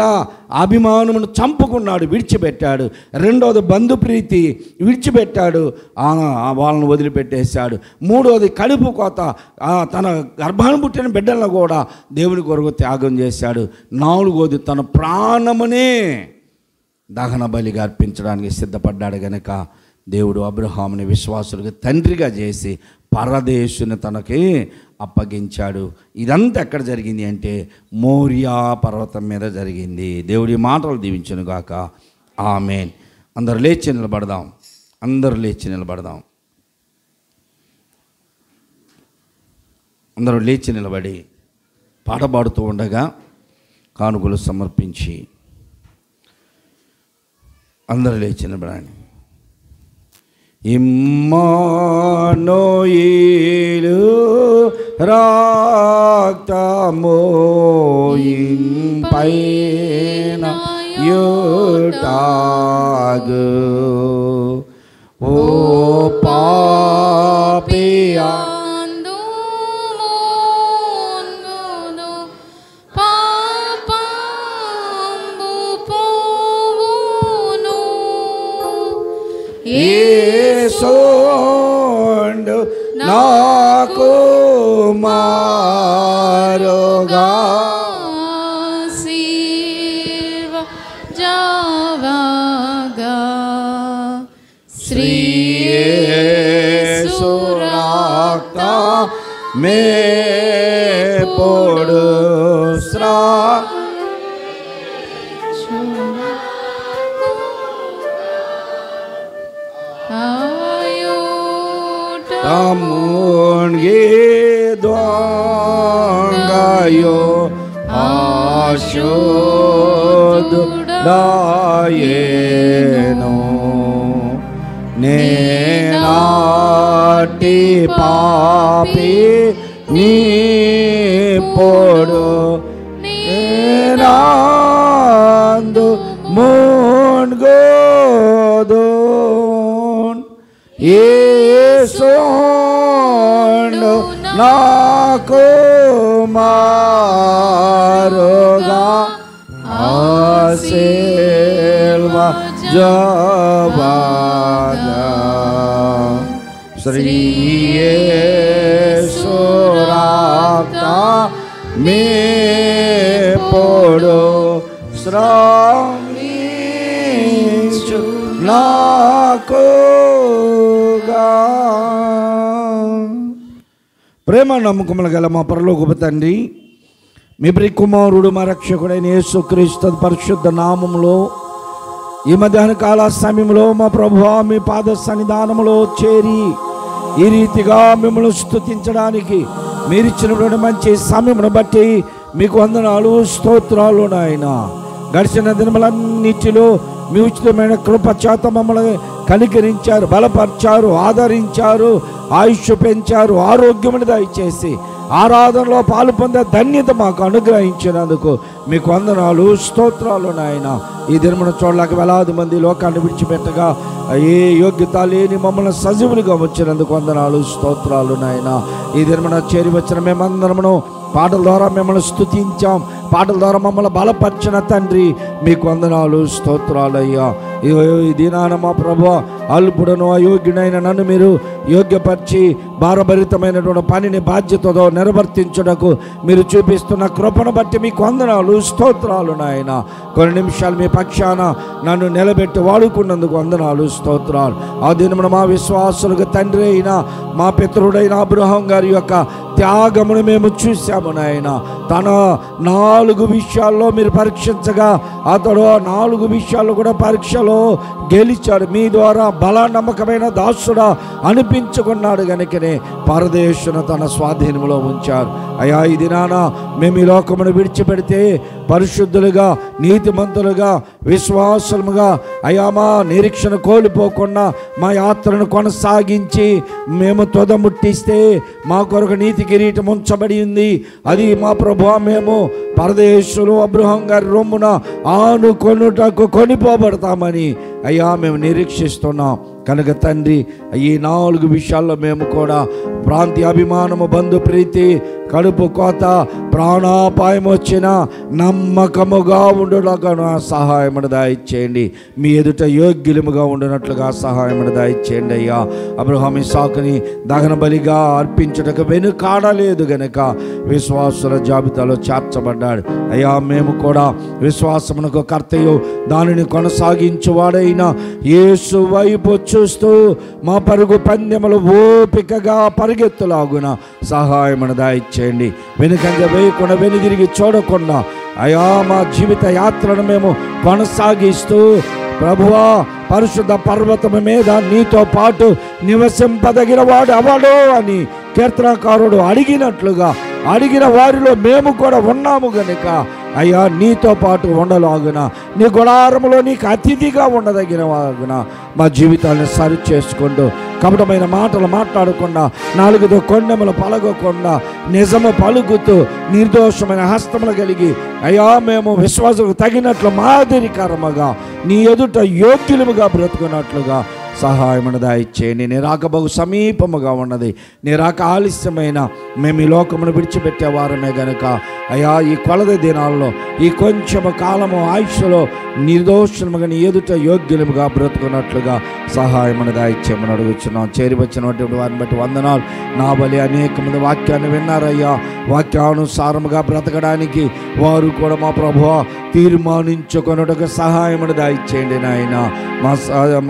అభిమానమును చంపుకున్నాడు, విడిచిపెట్టాడు. రెండోది బంధుప్రీతి విడిచిపెట్టాడు, వాళ్ళను వదిలిపెట్టేశాడు. మూడోది కడుపు కోత, తన గర్భాన్ని పుట్టిన బిడ్డలను కూడా దేవుని కొరకు త్యాగం చేశాడు. నాలుగోది తన ప్రాణమునే దహన బలిగా అర్పించడానికి సిద్ధపడ్డాడు. గనుక దేవుడు అబ్రహాముని విశ్వాసులకు తండ్రిగా చేసి పరదేశుని తనకి అప్పగించాడు. ఇదంతా ఎక్కడ జరిగింది అంటే మోరియా పర్వతం మీద జరిగింది. దేవుడి మాటలు దీవించును గాక. ఆమేన్. అందరూ లేచి నిలబడదాం. అందరూ లేచి నిలబడి పాట పాడుతూ ఉండగా కానుకలు సమర్పించి అందరూ లేచి నిలబడండి. ఇమ్మానుయేలు రక్తమోయింపైన యుటాగు ఓ పాపియా యేసోండు నాకు మారుగా శివ జావగా శ్రీ యేసు రక్త మే పొడు శ్రా Tamungi dwangayo ashudu dayeno nenati papi ni podu nenandu mungodon యేసోండు నాకు మారుగా Jaruga Asilva Jabada Sri Yesurata Me Podo Sraminchu Nakuga. ప్రేమ నమ్మకములు గల మా పరలోకపు తండ్రి, మీ ప్రియ కుమారుడు మా రక్షకుడైన యేసుక్రీస్తు పరిశుద్ధ నామములో ఈ మధ్యాహ్న కాల సమయంలో మా ప్రభువా మీ పాద సన్నిధానములో చేరి ఈ రీతిగా మిమ్మల్ని స్తుతించడానికి మీరిచ్చినటువంటి మంచి సమయమును బట్టి మీకు వందనాలు, స్తోత్రాలు నాయన. గడిచిన దినములన్నిటిలో మీ ఉచితమైన కృప చేత మమ్మల్ని కనికరించారు, బలపరిచారు, ఆదరించారు, ఆయుష్ పెంచారు, ఆరోగ్యమును దయచేసి ఆరాధనలో పాలు పొందే ధన్యత మాకు అనుగ్రహించినందుకు మీకు వందనాలు, స్తోత్రాలు నాయన. ఈ దినమున చూడలేక వేలాది మంది లోకాన్ని విడిచిపెట్టగా ఏ యోగ్యత లేని మమ్మల్ని సజీవులుగా వచ్చినందుకు వందనాలు, స్తోత్రాలు నాయన. ఈ దినమున చేరి వచ్చిన మేమందరమును పాటల ద్వారా మిమ్మల్ని స్తుతించాం, పాటల ద్వారా మమ్మల్ని బలపరిచిన తండ్రి మీకు వందనాలు, స్తోత్రాలు అయ్యా. ఈ దినాన మా ప్రభువా అల్పుడను అయోగ్యుడైన నన్ను మీరు యోగ్యపరిచి భారభరితమైనటువంటి పనిని బాధ్యతతో నిర్వర్తించుటకు మీరు చూపిస్తున్న కృపను బట్టి మీకు వందనాలు, స్తోత్రాలు నాయన. కొన్ని నిమిషాలు మీ పక్షాన నన్ను నిలబెట్టి వాడుకున్నందుకు వందనాలు, స్తోత్రాలు. ఆ దినమున మా విశ్వాసులకు తండ్రి అయిన మా పితరుడైన అబ్రహాం గారి యొక్క త్యాగమును మేము చూసాము నాయన. తన 4 విషయాల్లో మీరు పరీక్షించగా అతడు 4 విషయాల్లో కూడా పరీక్షలో గెలిచాడు. మీ ద్వారా బల నమ్మకమైన దాసుడా అనిపించుకున్నాడు గనుకనే పరదేశును తన స్వాధీనంలో ఉంచారు. అయ్యా ఈ దినాన మేము ఈ లోకమును విడిచిపెడితే పరిశుద్ధులుగా, నీతిమంతులుగా, విశ్వాసముగా అయ్యా మా నిరీక్షణ కోల్పోకుండా మా యాత్రను కొనసాగించి మేము తొదముట్టిస్తే మా కొరకు నీతి కిరీటం ఉంచబడి ఉంది. అది మా ప్రభువా మేము పరదేశులు అబ్రహాం గారి రొమ్మున ఆనుకొనుటకు కొనిపోబడతామని అయ్యా మేము నిరీక్షిస్తున్నాం. కనుక తండ్రి ఈ 4 విషయాల్లో మేము కూడా ప్రాంతీయ అభిమానము, బంధు ప్రీతి, కడుపు కోత, ప్రాణాపాయం వచ్చిన నమ్మకముగా ఉండులాగా సహాయమును దయచేయండి. మీ ఎదుట యోగ్యులముగా ఉండినట్లుగా సహాయమును దయచేయండి అయ్యా. అబ్రహాం ఇస్సాకుని దహన బలిగా అర్పించుటకు వెనుకాడలేదు గనుక విశ్వాసుల జాబితాలో చేర్చబడ్డాడు. అయ్యా మేము కూడా విశ్వాసమునకు కర్తయు దానిని కొనసాగించువాడైన యేసు వైపు చూస్తూ మా పరుగు పందెములు ఓపికగా పరిగెత్తులాగున సహాయమును దయచేయండి. వెనుకంజ వేయకుండా, వెనుదిరిగి చూడకుండా అయా మా జీవిత యాత్రను మేము కొనసాగిస్తూ ప్రభువా పరిశుద్ధ పర్వతము మీద నీతో పాటు నివసింపదగిన వాడు అవడు అని కీర్తనకారుడు అడిగినట్లుగా అడిగిన వారిలో మేము కూడా ఉన్నాము గనుక అయ్యా నీతో పాటు ఉండలాగున, నీ గుడారములో నీకు అతిథిగా ఉండదగిన వాగున మా జీవితాలను సరి చేసుకుంటూ కపటమైన మాటలు మాట్లాడకుండా, నాలుగుతో కొండెములు పలగకుండా నిజము పలుకుతూ నిర్దోషమైన హస్తములు కలిగి అయ్యా మేము విశ్వాసకు తగినట్లు మాదిరికరముగా నీ ఎదుట యోగ్యులముగా బ్రతుకున్నట్లుగా సహాయమును దయచేయండి. నీ రాక బహు సమీపముగా ఉన్నది. నీ రాక ఆలస్యమైన మేము ఈ లోకమును విడిచిపెట్టేవారమే గనుక అయ్యా ఈ కొలది దినాల్లో ఈ కొంచెము కాలము ఆయుష్లో నిర్దోషముగా నీ ఎదుట యోగ్యులముగా బ్రతుకున్నట్లుగా సహాయమును దయచేయమని అడుగుచున్నాం. చేరి వచ్చినటువంటి వారిని బట్టి వందనాలు. నా బలి అనేక మంది వాక్యాన్ని విన్నారయ్యా. వాక్యానుసారముగా బ్రతకడానికి వారు కూడా మా ప్రభువా తీర్మానించుకొనుటకు సహాయమును దయచేయండి నాయన.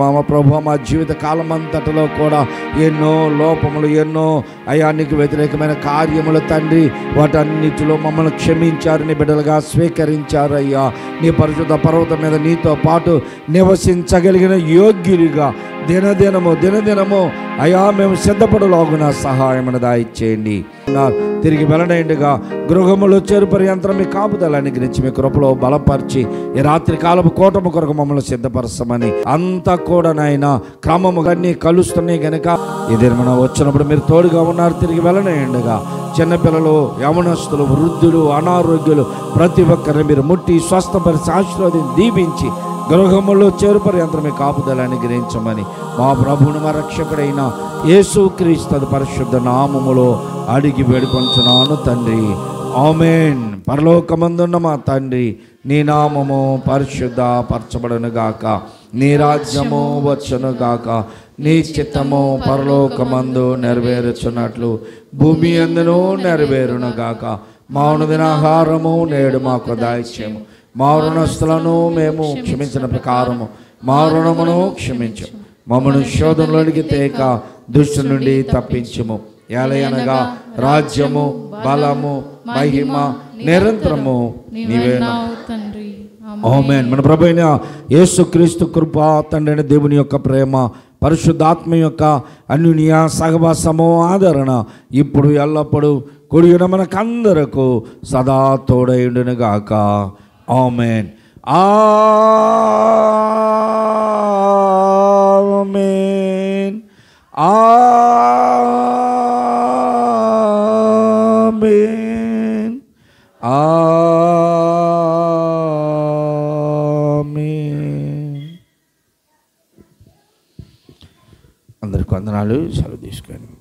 మా ప్రభువా మా జీవిత కాలం అంతటిలో కూడా ఎన్నో లోపములు, ఎన్నో అయ్యా నీకు వ్యతిరేకమైన కార్యములు తండ్రి, వాటన్నిటిలో మమ్మల్ని క్షమించారు, నీ బిడ్డలుగా స్వీకరించారు అయ్యా. నీ పరిశుద్ధ పర్వతం మీద నీతో పాటు నివసించగలిగిన యోగ్యులుగా దినదినము అయ్యా మేము సిద్ధపడలాగున సహాయమును దయచేయండి. తిరిగి వెళ్ళడండిగా గృహములో చేరుపరి యంత్రం మీ కాపుదలాన్ని గురించి మీ కృపలో బలపరిచి ఈ రాత్రి కాలపు కూటమి కొరకు మమ్మల్ని సిద్ధపరచమని అంతా కూడా నాయన క్రమముగా అన్నీ కలుస్తున్నాయి కనుక ఇది మనం వచ్చినప్పుడు మీరు తోడుగా ఉన్నారు. తిరిగి వెళ్ళనండిగా చిన్నపిల్లలు, యవనస్తులు, వృద్ధులు, అనారోగ్యులు ప్రతి ఒక్కరిని మీరు ముట్టి స్వస్థపరిచి ఆశీర్వాదించి దీవించి గృహములో చేరుపరి యంత్రం మీ కాపుదలాన్ని గ్రహించమని మా ప్రభువును మా రక్షకుడైన యేసుక్రీస్తు పరిశుద్ధ నామములో అడిగి వేడుకొంచున్నాను తండ్రి. ఆమేన్. పరలోకమందున్న మా తండ్రి, నీ నామము పరిశుద్ధ పరచబడును గాక, నీ రాజ్యము వచ్చును గాక, నీ చిత్తము పరలోకమందు నెరవేరుచున్నట్లు భూమి అందును నెరవేరును గాక. మా అనుదినాహారము నేడు మాకు దయచేయము, మా రుణస్తులను మేము క్షమించిన ప్రకారము మా రుణమును క్షమించము, మమ్మను శోధనలోనికి తేక దుష్టు నుండి తప్పించుము. ఎలయనగా రాజ్యము, బలము, మహిమ నిరంతరము నీవేనా. ఆమేన్. మన ప్రభువైన యేసుక్రీస్తు కృప, తండ్రి అయిన దేవుని యొక్క ప్రేమ, పరిశుద్ధాత్మ యొక్క అన్యోన్య సహవాసము, ఆదరణ ఇప్పుడు ఎల్లప్పుడూ కూడిన మనకందరకు సదా తోడైండును గాక. ఆమేన్. ఆమేన్. ఆమేన్. ఆమేన్. అందరికి వందనాలు. సెలవు తీసుకోండి.